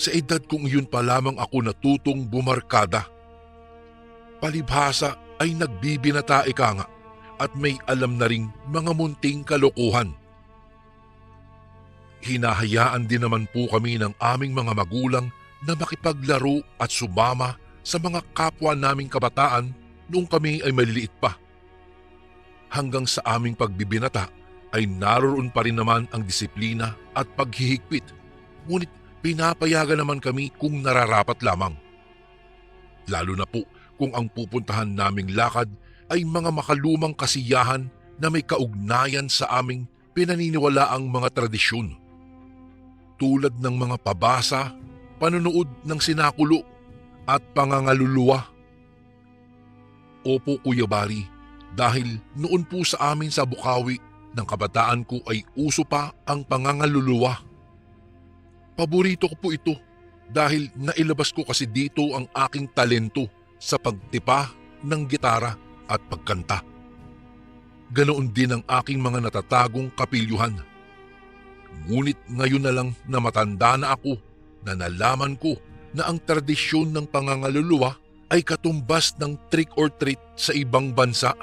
Sa edad kong iyon pa lamang ako natutong bumarkada. Palibhasa ay nagbibinata ika nga at may alam na ring mga munting kalokohan. Hinahayaan din naman po kami ng aming mga magulang na makipaglaro at sumama sa mga kapwa naming kabataan noong kami ay maliliit pa. Hanggang sa aming pagbibinata ay naroon pa rin naman ang disiplina at paghihigpit, ngunit pinapayagan naman kami kung nararapat lamang. Lalo na po kung ang pupuntahan naming lakad ay mga makalumang kasiyahan na may kaugnayan sa aming pinaniniwalaang mga tradisyon. Tulad ng mga pabasa, panonood ng sinakulo at pangangaluluwa. Opo, Kuya Bari, dahil noon po sa amin sa Bukawi ng kabataan ko ay uso pa ang pangangaluluwa. Paborito ko po ito dahil nailabas ko kasi dito ang aking talento sa pagtipa ng gitara at pagkanta. Ganoon din ang aking mga natatagong kapilyuhan. Ngunit ngayon na lang na matanda na ako na nalaman ko na ang tradisyon ng pangangaluluwa ay katumbas ng trick or treat sa ibang bansa.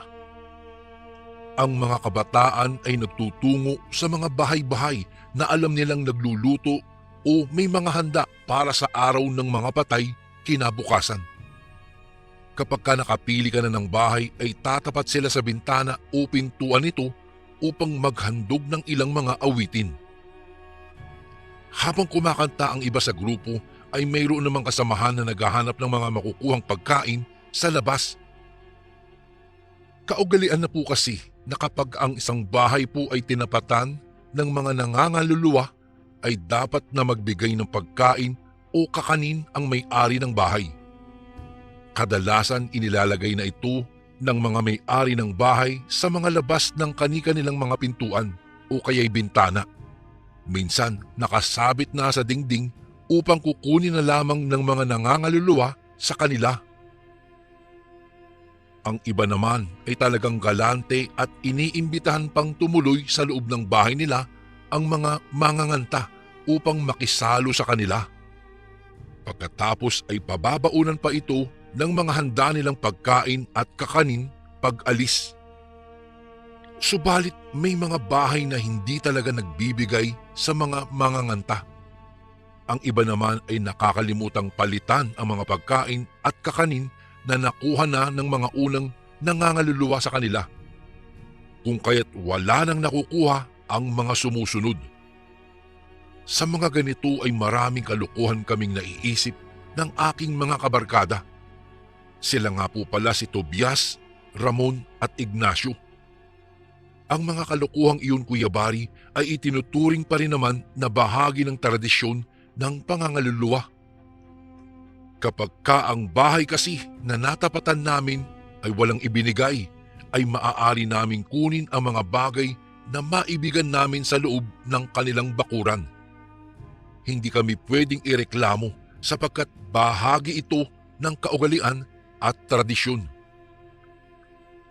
Ang mga kabataan ay nagtutungo sa mga bahay-bahay na alam nilang nagluluto o may mga handa para sa araw ng mga patay kinabukasan. Kapag ka nakapili ka na ng bahay ay tatapat sila sa bintana o pintuan nito upang maghandog ng ilang mga awitin. Habang kumakanta ang iba sa grupo ay mayroon namang kasamahan na naghahanap ng mga makukuhang pagkain sa labas. Kaugalian na po kasi na kapag ang isang bahay po ay tinapatan ng mga nangangaluluwa ay dapat na magbigay ng pagkain o kakanin ang may-ari ng bahay. Kadalasan inilalagay na ito ng mga may-ari ng bahay sa mga labas ng kani-kanilang mga pintuan o kaya'y bintana. Minsan nakasabit na sa dingding upang kukunin na lamang ng mga nangangaluluwa sa kanila. Ang iba naman ay talagang galante at iniimbitahan pang tumuloy sa loob ng bahay nila ang mga manganganta upang makisalo sa kanila. Pagkatapos ay pababaunan pa ito ng mga handa nilang pagkain at kakanin pag-alis. Subalit may mga bahay na hindi talaga nagbibigay sa mga manganganta. Ang iba naman ay nakakalimutang palitan ang mga pagkain at kakanin na nakuha na ng mga unang nangangaluluwa sa kanila, kung kaya't wala nang nakukuha ang mga sumusunod. Sa mga ganito ay maraming kalukuhan kaming naiisip ng aking mga kabarkada. Sila nga po pala si Tobias, Ramon at Ignacio. Ang mga kalukuhang iyon, Kuya Bari, ay itinuturing pa rin naman na bahagi ng tradisyon ng pangangaluluwa. Kapag ang bahay kasi na natapatan namin ay walang ibinigay, ay maaari naming kunin ang mga bagay na maibigan namin sa loob ng kanilang bakuran. Hindi kami pwedeng ireklamo sapagkat bahagi ito ng kaugalian at tradisyon.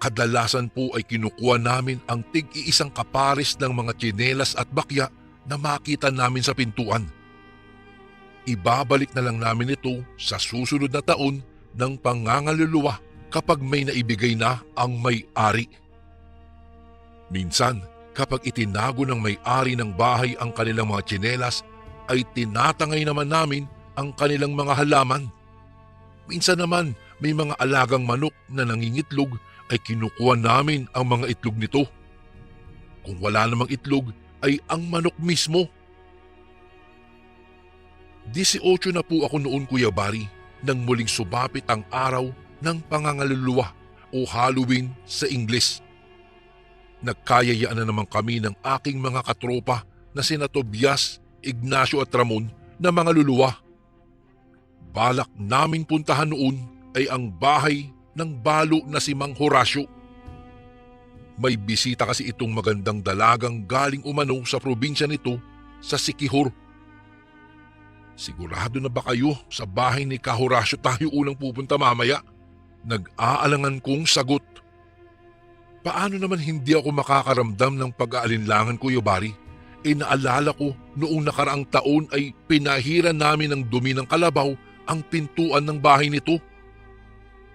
Kadalasan po ay kinukuha namin ang tig-iisang kapares ng mga tsinelas at bakya na makita namin sa pintuan. Ibabalik na lang namin ito sa susunod na taon ng pangangaluluwa kapag may naibigay na ang may-ari. Minsan, kapag itinago ng may-ari ng bahay ang kanilang mga tsinelas, ay tinatangay naman namin ang kanilang mga halaman. Minsan naman, may mga alagang manok na nangingitlog ay kinukuha namin ang mga itlog nito. Kung wala namang itlog, ay ang manok mismo. 18 na po ako noon, Kuya Bari, nang muling sumapit ang araw ng pangangaluluwa o Halloween sa Ingles. Nagkayayaan na naman kami ng aking mga katropa na sina Tobias, Ignacio at Ramon na mga luluwa. Balak naming puntahan noon ay ang bahay ng balo na si Mang Horacio. May bisita kasi itong magandang dalagang galing umano sa probinsya nito sa Siquijor. Sigurado na ba kayo sa bahay ni Ka Horacio tayo unang pupunta mamaya? Nag-aalangan kong sagot. Paano naman hindi ako makakaramdam ng pag-aalinlangan, Kuya Bari? Naalala ko noong nakaraang taon ay pinahiran namin ng dumi ng kalabaw ang pintuan ng bahay nito.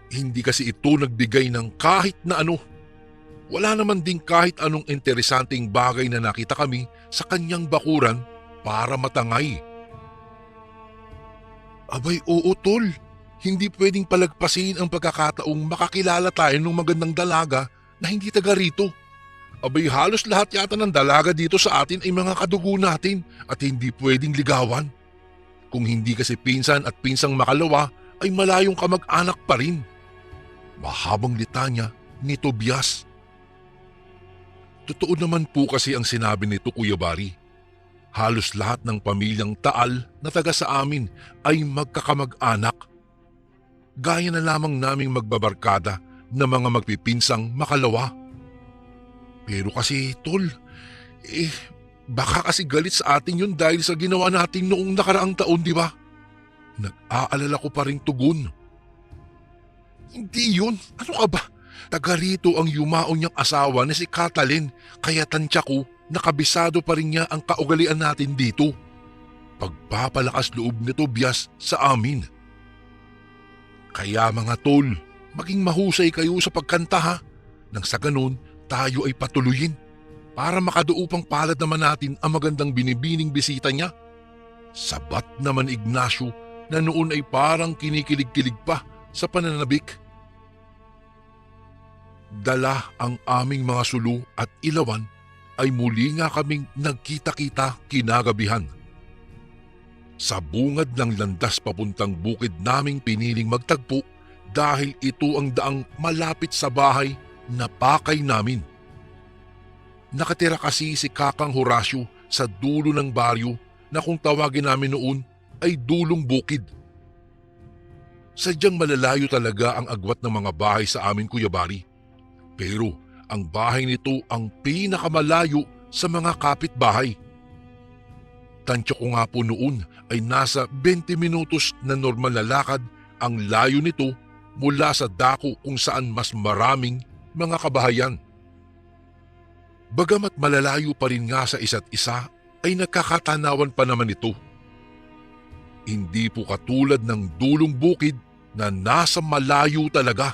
Hindi kasi ito nagbigay ng kahit na ano. Wala naman din kahit anong interesanting bagay na nakita kami sa kanyang bakuran para matangay. Abay, oo tol, hindi pwedeng palagpasin ang pagkakataong makakilala tayo ng magandang dalaga na hindi taga rito. Abay, halos lahat yata ng dalaga dito sa atin ay mga kadugo natin at hindi pwedeng ligawan. Kung hindi kasi pinsan at pinsang makalawa ay malayong kamag-anak pa rin. Mahabang litanya ni Tobias. Totoo naman po kasi ang sinabi nito, Kuya Bari. Halos lahat ng pamilyang Taal na taga sa amin ay magkakamag-anak. Gaya na lamang naming magbabarkada na mga magpipinsang makalawa. Pero kasi tol, baka kasi galit sa atin yun dahil sa ginawa natin noong nakaraang taon, di ba? Nag-aalala ko pa rin tugon. Hindi yun, ano ka ba? Taga rito ang yumaon niyang asawa na si Katalin, kaya tansya ko nakabisado pa rin niya ang kaugalian natin dito. Pagpapalakas loob ni Tobias sa amin. Kaya mga tol, maging mahusay kayo sa pagkanta ha. Nang sa ganun, tayo ay patuloyin para makaduupang palad naman natin ang magandang binibining bisita niya. Sabat naman Ignacio na noon ay parang kinikilig-kilig pa sa pananabik. Dala ang aming mga sulu at ilawan ay muli nga kaming nagkita-kita kinagabihan. Sa bungad ng landas papuntang bukid naming piniling magtagpo dahil ito ang daang malapit sa bahay na pakay namin. Nakatira kasi si Kakang Horacio sa dulo ng baryo na kung tawagin namin noon ay dulong bukid. Sadyang malalayo talaga ang agwat ng mga bahay sa amin, Kuya Bari. Pero ang bahay nito ang pinakamalayo sa mga kapitbahay. Tansya ko nga po noon ay nasa 20 minutos na normal na lakad ang layo nito mula sa dako kung saan mas maraming mga kabahayan. Bagamat malalayo pa rin nga sa isa't isa, ay nagkakatanawan pa naman ito. Hindi po katulad ng dulong bukid na nasa malayo talaga.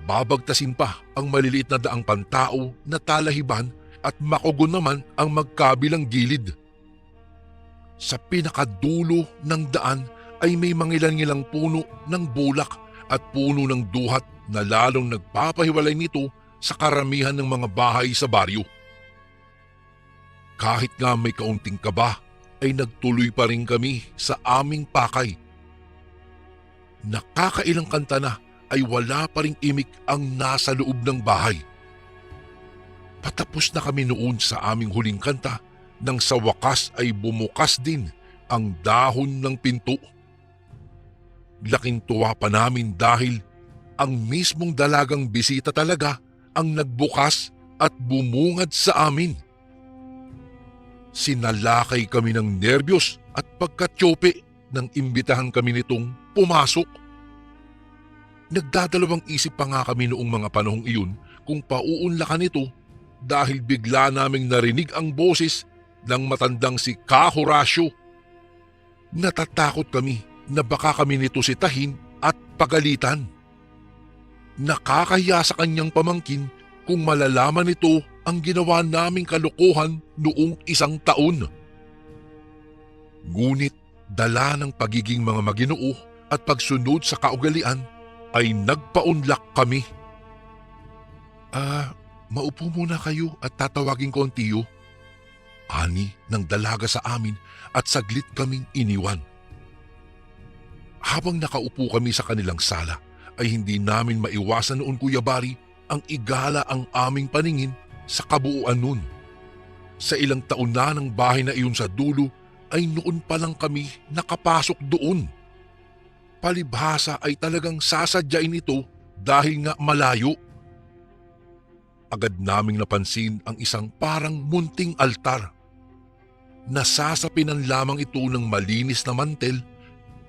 Babagtasin pa ang maliliit na daang pantao na talahiban at makugon naman ang magkabilang gilid. Sa pinakadulo ng daan ay may mangilan-ngilang puno ng bulak at puno ng duhat na lalong nagpapahiwalay nito sa karamihan ng mga bahay sa baryo. Kahit nga may kaunting kaba, ay nagtuloy pa rin kami sa aming pakay. Nakakailang kanta na ay wala pa ring imik ang nasa loob ng bahay. Patapos na kami noon sa aming huling kanta nang sa wakas ay bumukas din ang dahon ng pinto. Laking tuwa pa namin dahil ang mismong dalagang bisita talaga ang nagbukas at bumungad sa amin. Sinalakay kami ng nerbiyos at pagkatyope nang imbitahan kami nitong pumasok. Nagdadalawang isip pa nga kami noong mga panahong iyon kung pauunlakan ito dahil bigla naming narinig ang boses ng matandang si Ka Horacio. Natatakot kami na baka kami nito sitahin at pagalitan. Nakakahiya sa kanyang pamangkin kung malalaman nito ang ginawa naming kalokohan noong 1 taon. Ngunit dala ng pagiging mga maginoo at pagsunod sa kaugalian ay nagpaunlak kami. Maupo muna kayo at tatawagin ko ang tiyo. Ani ng dalaga sa amin at saglit kaming iniwan. Habang nakaupo kami sa kanilang sala ay hindi namin maiwasan noon, Kuya Bari, ang igala ang aming paningin sa kabuuan nun. Sa ilang taon na ng bahay na iyon sa dulo ay noon pa lang kami nakapasok doon. Palibhasa ay talagang sasadyain ito dahil nga malayo. Agad naming napansin ang isang parang munting altar. Nasasapinan lamang ito ng malinis na mantel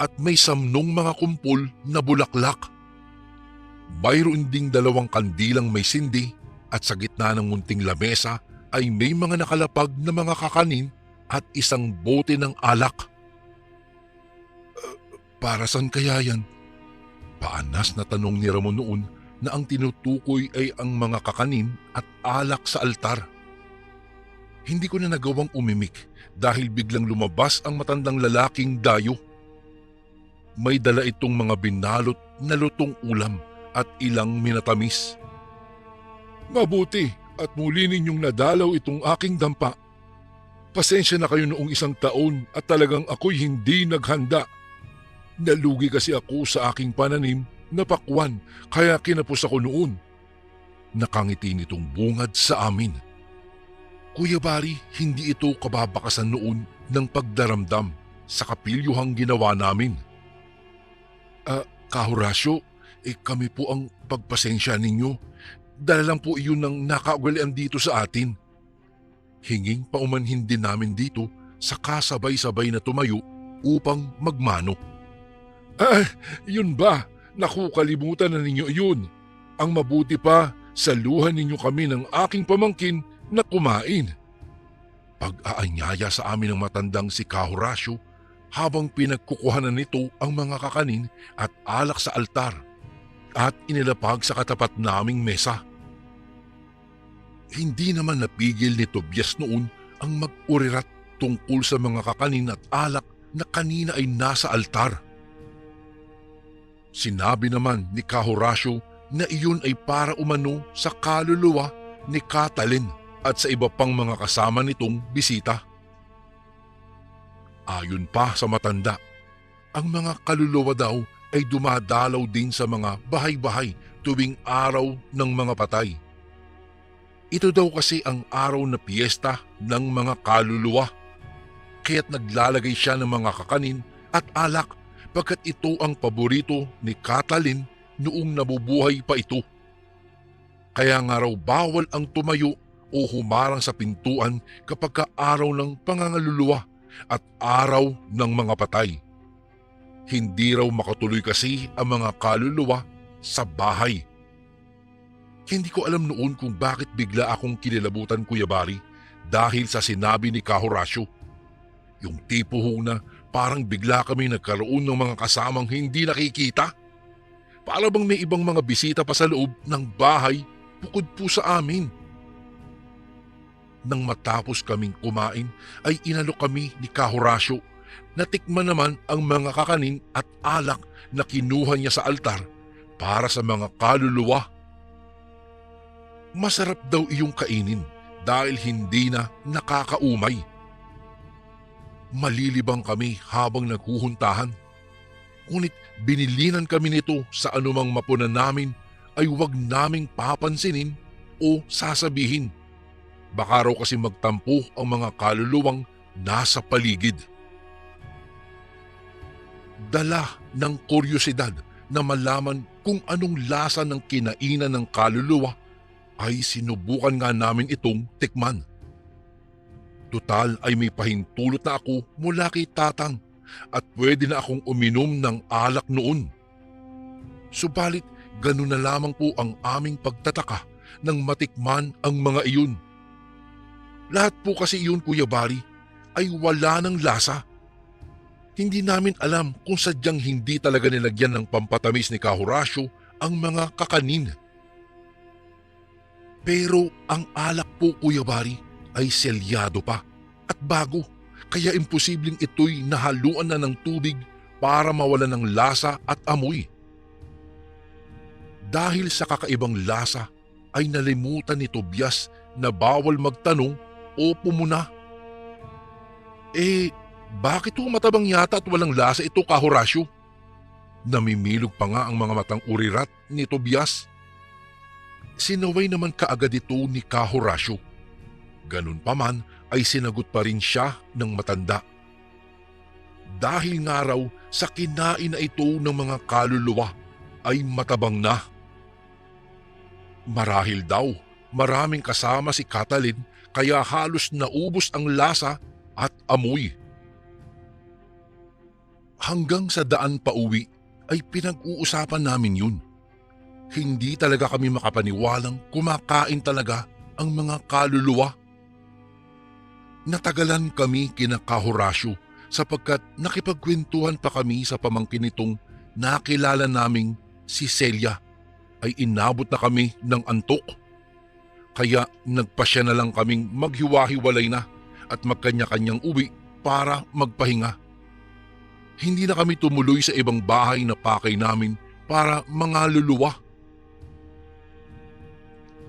at may samnong mga kumpol na bulaklak. Mayroon ding 2 kandilang may sindi at sa gitna ng munting lamesa ay may mga nakalapag na mga kakanin at isang bote ng alak. Para saan kaya yan? Paanas na tanong ni Ramon noon na ang tinutukoy ay ang mga kakanin at alak sa altar. Hindi ko na nagawang umimik dahil biglang lumabas ang matandang lalaking dayo. May dala itong mga binalot na lutong ulam at ilang minatamis. Mabuti at muli ninyong nadalaw itong aking dampa. Pasensya na kayo noong 1 taon at talagang ako'y hindi naghanda. Nalugi kasi ako sa aking pananim na pakwan kaya kinapos ako noon. Nakangiti nitong bungad sa amin. Kuya Bari, hindi ito kababakasan noon ng pagdaramdam sa kapilyuhang ginawa namin. Ka Horacio, kami po ang pagpasensya ninyo. Dahil lang po iyon ang nakaugalian dito sa atin. Hinging paumanhin din namin dito sa kasabay-sabay na tumayo upang magmano. Yun ba? Naku, kalimutan na ninyo yun. Ang mabuti pa, saluhan ninyo kami ng aking pamangkin na kumain. Pag-aanyaya sa amin ng matandang si Ka Horacio habang pinagkukuhanan nito ang mga kakanin at alak sa altar at inilapag sa katapat naming mesa. Hindi naman napigil ni Tobias noon ang mag-urirat tungkol sa mga kakanin at alak na kanina ay nasa altar. Sinabi naman ni Ka Horacio na iyon ay para umano sa kaluluwa ni Katalin at sa iba pang mga kasama nitong bisita. Ayon pa sa matanda, ang mga kaluluwa daw ay dumadalaw din sa mga bahay-bahay tuwing araw ng mga patay. Ito daw kasi ang araw na piyesta ng mga kaluluwa. kaya't naglalagay siya ng mga kakanin at alak pagkat ito ang paborito ni Katalin noong nabubuhay pa ito. Kaya nga raw bawal ang tumayo o humarang sa pintuan kapag ka araw ng pangangaluluwa at araw ng mga patay. Hindi raw makatuloy kasi ang mga kaluluwa sa bahay. Hindi ko alam noon kung bakit bigla akong kinilabutan, Kuya Bari, dahil sa sinabi ni Ka Horacio. Yung tipo ho na parang bigla kami nagkaroon ng mga kasamang hindi nakikita. Para bang may ibang mga bisita pa sa loob ng bahay bukod po sa amin. Nang matapos kaming kumain ay inalok kami ni Ka Horacio. Natikman naman ang mga kakanin at alak na kinuha niya sa altar para sa mga kaluluwa. Masarap daw iyong kainin dahil hindi na nakakaumay. Malilibang kami habang naghuhuntahan. Ngunit binilinan kami nito sa anumang mapunan namin ay huwag naming papansinin o sasabihin. Baka raw kasi magtampo ang mga kaluluwang nasa paligid. Dala ng kuryosidad na malaman kung anong lasa ng kinainan ng kaluluwa ay sinubukan nga namin itong tikman. Tutal ay may pahintulot na ako mula kay Tatang at pwede na akong uminom ng alak noon. Subalit ganun na lamang po ang aming pagtataka nang matikman ang mga iyon. Lahat po kasi iyon, Kuya Bari, ay wala ng lasa. Hindi namin alam kung sadyang hindi talaga nilagyan ng pampatamis ni Ka Horacio ang mga kakanin. Pero ang alak po, Kuya Bari, ay selyado pa at bago, kaya imposibleng ito'y nahaluan na ng tubig para mawalan ng lasa at amoy. Dahil sa kakaibang lasa ay nalimutan ni Tobias na bawal magtanong o pumuna. Bakit ho matabang yata at walang lasa ito, Ka Horacio? Namimilog pa nga ang mga matang urirat ni Tobias. Sinaway naman kaagad ito ni Ka Horacio. Ganun pa man ay sinagot pa rin siya ng matanda. Dahil nga raw sa kinain na ito ng mga kaluluwa ay matabang na. Marahil daw maraming kasama si Katalin kaya halos naubos ang lasa at amoy. Hanggang sa daan pa uwi ay pinag-uusapan namin yun. Hindi talaga kami makapaniwalang kumakain talaga ang mga kaluluwa. Natagalan kami kina Ka Horacio sapagkat nakipagkwentuhan pa kami sa pamangkin nitong nakilala naming si Celia ay inabot na kami ng antok. Kaya nagpasya na lang kaming maghiwa-hiwalay na at magkanya-kanyang uwi para magpahinga. Hindi na kami tumuloy sa ibang bahay na pakay namin para mangaluluwa.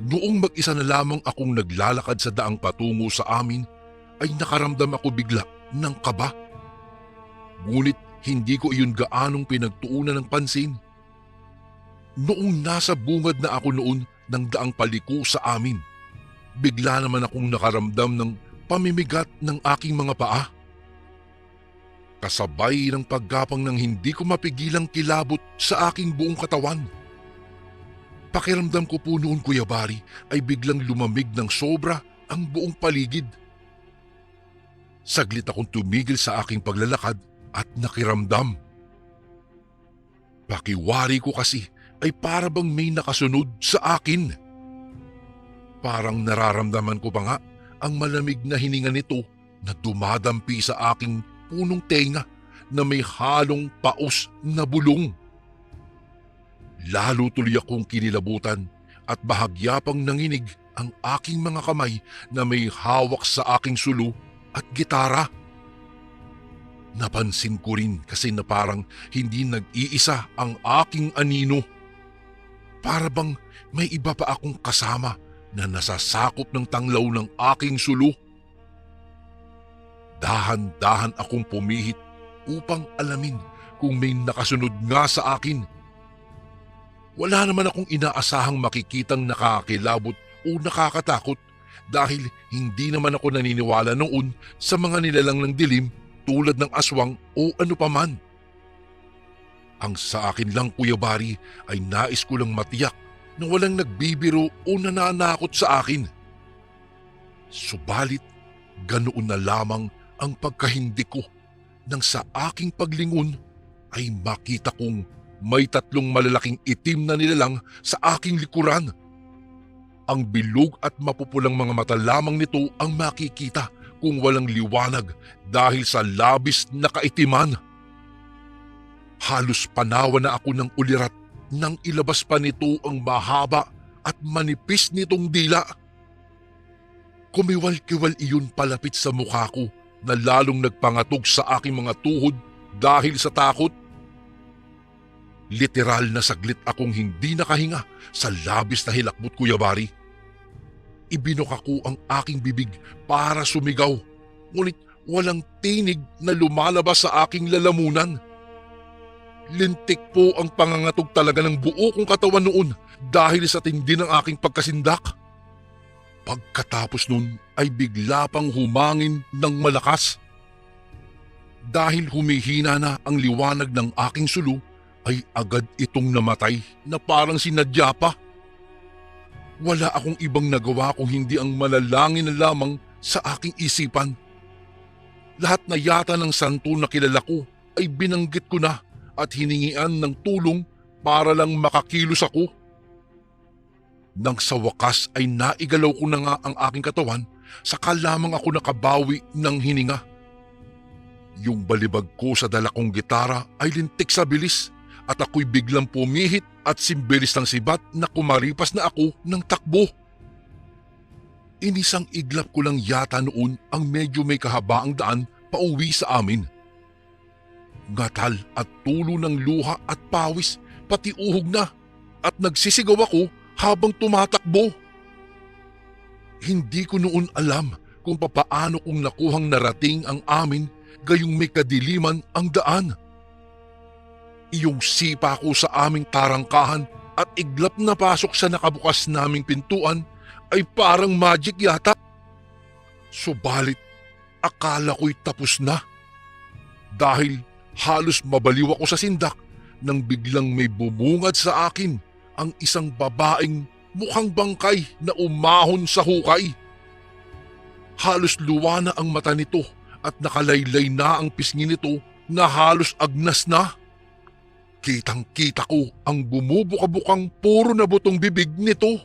Noong mag-isa na lamang akong naglalakad sa daang patungo sa amin, ay nakaramdam ako bigla ng kaba. Ngunit hindi ko iyon gaanong pinagtuunan ng pansin. Noong nasa bungad na ako noon ng daang paliko sa amin, bigla naman akong nakaramdam ng pamimigat ng aking mga paa. Kasabay ng paggapang ng hindi ko mapigilang kilabot sa aking buong katawan. Pakiramdam ko po noon, Kuya Bari, ay biglang lumamig ng sobra ang buong paligid. Saglit akong tumigil sa aking paglalakad at nakiramdam. Pakiwari ko kasi ay para bang may nakasunod sa akin. Parang nararamdaman ko pa nga ang malamig na hininga nito na dumadampi sa aking punong tenga na may halong paos na bulong. Lalo tuloy akong kinilabutan at bahagya pang nanginig ang aking mga kamay na may hawak sa aking sulo at gitara. Napansin ko rin kasi na parang hindi nag-iisa ang aking anino. Para bang may iba pa akong kasama na nasasakop ng tanglaw ng aking sulo. Dahan-dahan akong pumihit upang alamin kung may nakasunod nga sa akin. Wala naman akong inaasahang makikitang nakakilabot o nakakatakot dahil hindi naman ako naniniwala noon sa mga nilalang ng dilim tulad ng aswang o ano paman. Ang sa akin lang, Kuya Bari, ay nais ko lang matiyak na walang nagbibiro o nananakot sa akin. Subalit, ganoon na lamang ang pagkahindi ko nang sa aking paglingon ay makita kong may 3 malalaking itim na nilalang sa aking likuran. Ang bilog at mapupulang mga mata lamang nito ang makikita kung walang liwanag dahil sa labis na kaitiman. Halos panawa na ako ng ulirat nang ilabas pa nito ang mahaba at manipis nitong dila. Kumiwal-kiwal iyon palapit sa mukha ko na lalong nagpangatog sa aking mga tuhod dahil sa takot. Literal na saglit akong hindi nakahinga sa labis na hilakbot, Kuya Bari. Ibinuka ko ang aking bibig para sumigaw, ngunit walang tinig na lumalabas sa aking lalamunan. Lintik po ang pangangatog talaga ng buo kong katawan noon dahil sa tindi ng aking pagkasindak. Pagkatapos nun ay bigla pang humangin ng malakas. Dahil humihina na ang liwanag ng aking sulo, ay agad itong namatay na parang sinadya pa. Wala akong ibang nagawa kung hindi ang manalangin na lamang sa aking isipan. Lahat na yata ng santo na kilala ko ay binanggit ko na at hiningian ng tulong para lang makakilos ako. Nang sa wakas ay naigalaw ko na nga ang aking katawan, saka lamang ako nakabawi ng hininga. Yung balibag ko sa dala kong gitara ay lintik sa bilis at ako'y biglang pumihit at simbilis ng sibat na kumaripas na ako ng takbo. Inisang iglap ko lang yata noon ang medyo may kahabaang daan pauwi sa amin. Ngatal at tulo ng luha at pawis, pati uhog na, at nagsisigaw ako habang tumatakbo. Hindi ko noon alam kung papaano kong nakuhang narating ang amin gayong may kadiliman ang daan. Iyong sipa ko sa aming tarangkahan at iglap na pasok sa nakabukas naming pintuan ay parang magic yata. Subalit, akala ko'y tapos na. Dahil halos mabaliw ako sa sindak nang biglang may bumungad sa akin ang isang babaeng mukhang bangkay na umahon sa hukay. Halos luwa na ang mata nito at nakalaylay na ang pisngi nito na halos agnas na. Kitang-kita ko ang bumubuka-bukang puro na butong bibig nito.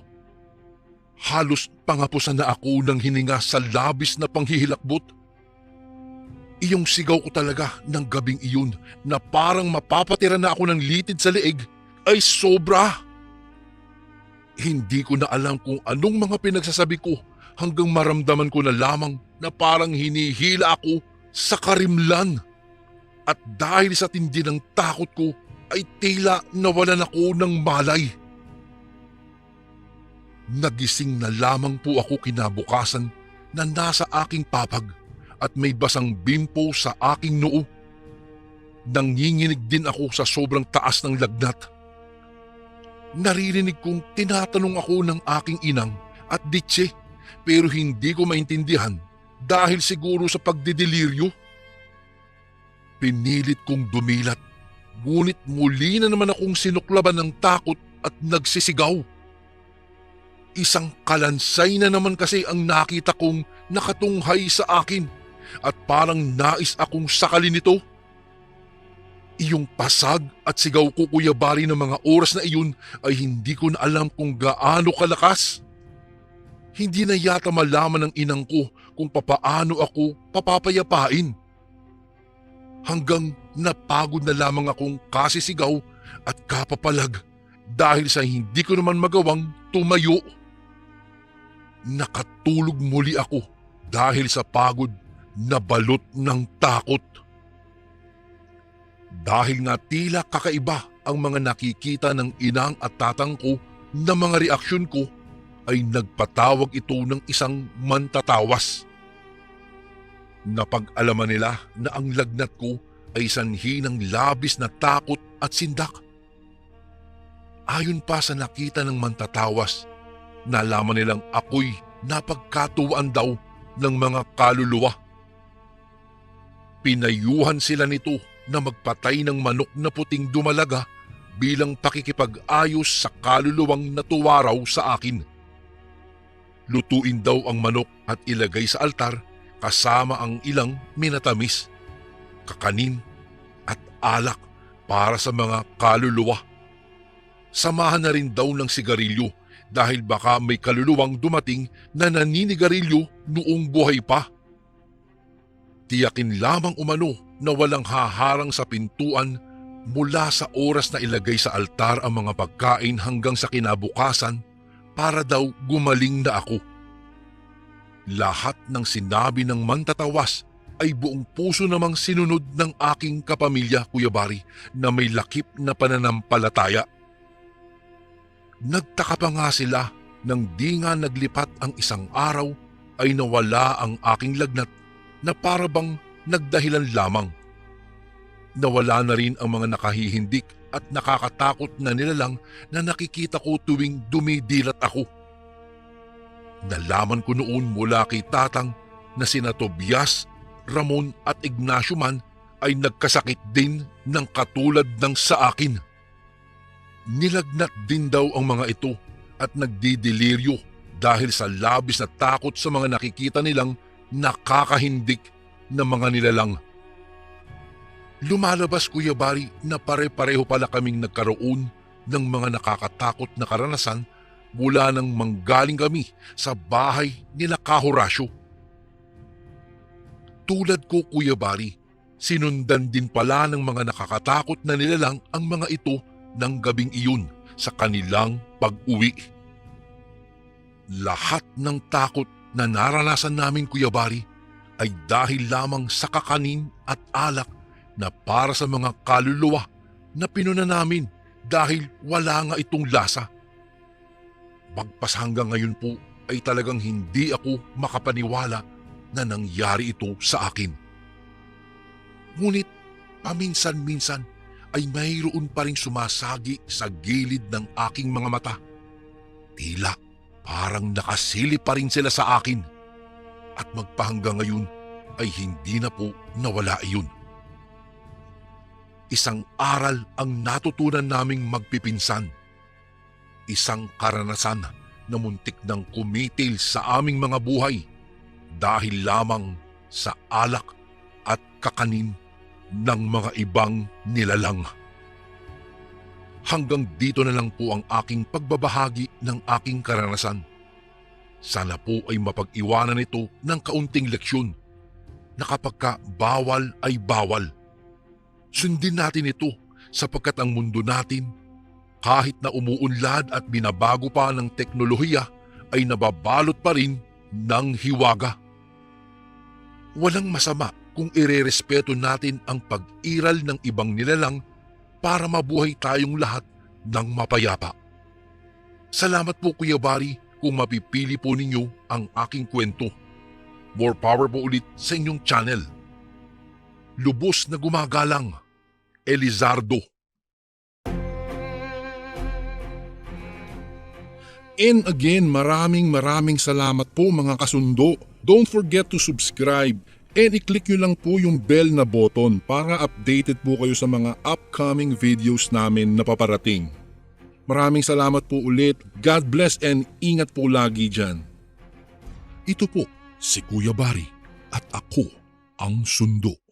Halos pangapusan na ako ng hininga sa labis na panghihilakbot. Iyong sigaw ko talaga ng gabing iyon na parang mapapatira na ako ng litid sa leeg ay sobra. Hindi ko na alam kung anong mga pinagsasabi ko hanggang maramdaman ko na lamang na parang hinihila ako sa karimlan. At dahil sa tindi ng takot ko ay tila nawalan ako ng malay. Nagising na lamang po ako kinabukasan na nasa aking papag at may basang bimpo sa aking noo. Nanginginig din ako sa sobrang taas ng lagnat. Naririnig kong tinatanong ako ng aking inang at ditse pero hindi ko maintindihan dahil siguro sa pagdideliryo. Pinilit kong dumilat, ngunit muli na naman akong sinuklaban ng takot at nagsisigaw. Isang kalansay na naman kasi ang nakita kong nakatunghay sa akin at parang nais akong sakalin nito. Iyong pasag at sigaw ko, Kuya Bari, ng mga oras na iyon ay hindi ko na alam kung gaano kalakas. Hindi na yata malaman ng inang ko kung papaano ako papapayapain. Hanggang napagod na lamang akong kasisigaw at kapapalag dahil sa hindi ko naman magawang tumayo. Nakatulog muli ako dahil sa pagod na balot ng takot. Dahil nga tila kakaiba ang mga nakikita ng inang at tatang ko na mga reaksyon ko, ay nagpatawag ito ng isang mantatawas. Napag-alaman nila na ang lagnat ko ay sanhi ng labis na takot at sindak. Ayon pa sa nakita ng mantatawas, nalaman nilang ako'y napagkatuwaan daw ng mga kaluluwa. Pinayuhan sila nito na magpatay ng manok na puting dumalaga bilang pakikipag-ayos sa kaluluwang natuwa raw sa akin. Lutuin daw ang manok at ilagay sa altar kasama ang ilang minatamis, kakanin at alak para sa mga kaluluwa. Samahan na rin daw ng sigarilyo dahil baka may kaluluwang dumating na naninigarilyo noong buhay pa. Tiyakin lamang umano na walang haharang sa pintuan mula sa oras na ilagay sa altar ang mga pagkain hanggang sa kinabukasan para daw gumaling na ako. Lahat ng sinabi ng mantatawas ay buong puso namang sinunod ng aking kapamilya, Kuya Bari, na may lakip na pananampalataya. Nagtaka pa nga sila nang di nga naglipat ang isang araw ay nawala ang aking lagnat na para bang nagdahilan lamang. Nawala na rin ang mga nakahihindik at nakakatakot na nilalang na nakikita ko tuwing dumidilat ako. Nalaman ko noon mula kay Tatang na sina Tobias, Ramon at Ignacio man ay nagkasakit din ng katulad ng sa akin. Nilagnat din daw ang mga ito at nagdideliryo dahil sa labis na takot sa mga nakikita nilang nakakahindik na mga nilalang. Lumalabas, Kuya Bari, na pare-pareho pala kaming nagkaroon ng mga nakakatakot na karanasan mula nang manggaling kami sa bahay nila Ka Horacio. Tulad ko, Kuya Bari, sinundan din pala ng mga nakakatakot na nilalang ang mga ito ng gabing iyon sa kanilang pag-uwi. Lahat ng takot na naranasan namin, Kuya Bari, ay dahil lamang sa kakanin at alak na para sa mga kaluluwa na pinuna namin dahil wala nga itong lasa. Bagpas hanggang ngayon po ay talagang hindi ako makapaniwala na nangyari ito sa akin. Ngunit paminsan-minsan ay mayroon pa rin sumasagi sa gilid ng aking mga mata. Tila parang nakasilip pa rin sila sa akin at magpahanggang ngayon ay hindi na po nawala iyon. Isang aral ang natutunan naming magpipinsan. Isang karanasan na muntik ng kumitil sa aming mga buhay dahil lamang sa alak at kakanin ng mga ibang nilalang. Hanggang dito na lang po ang aking pagbabahagi ng aking karanasan. Sana po ay mapag-iwanan ito ng kaunting leksyon na kapag ka bawal ay bawal. Sundin natin ito sapagkat ang mundo natin, kahit na umuunlad at binabago pa ng teknolohiya, ay nababalot pa rin ng hiwaga. Walang masama kung irerespeto natin ang pag-iral ng ibang nilalang para mabuhay tayong lahat ng mapayapa. Salamat po, Kuya Bari, kung mapipili po ninyo ang aking kwento. More power po ulit sa inyong channel. Lubos na gumagalang, Elizardo. And again, maraming salamat po mga kasundo. Don't forget to subscribe and i-click nyo lang po yung bell na button para updated po kayo sa mga upcoming videos namin na paparating. Maraming salamat po ulit. God bless and ingat po lagi dyan. Ito po si Kuya Bari at ako ang Sundo.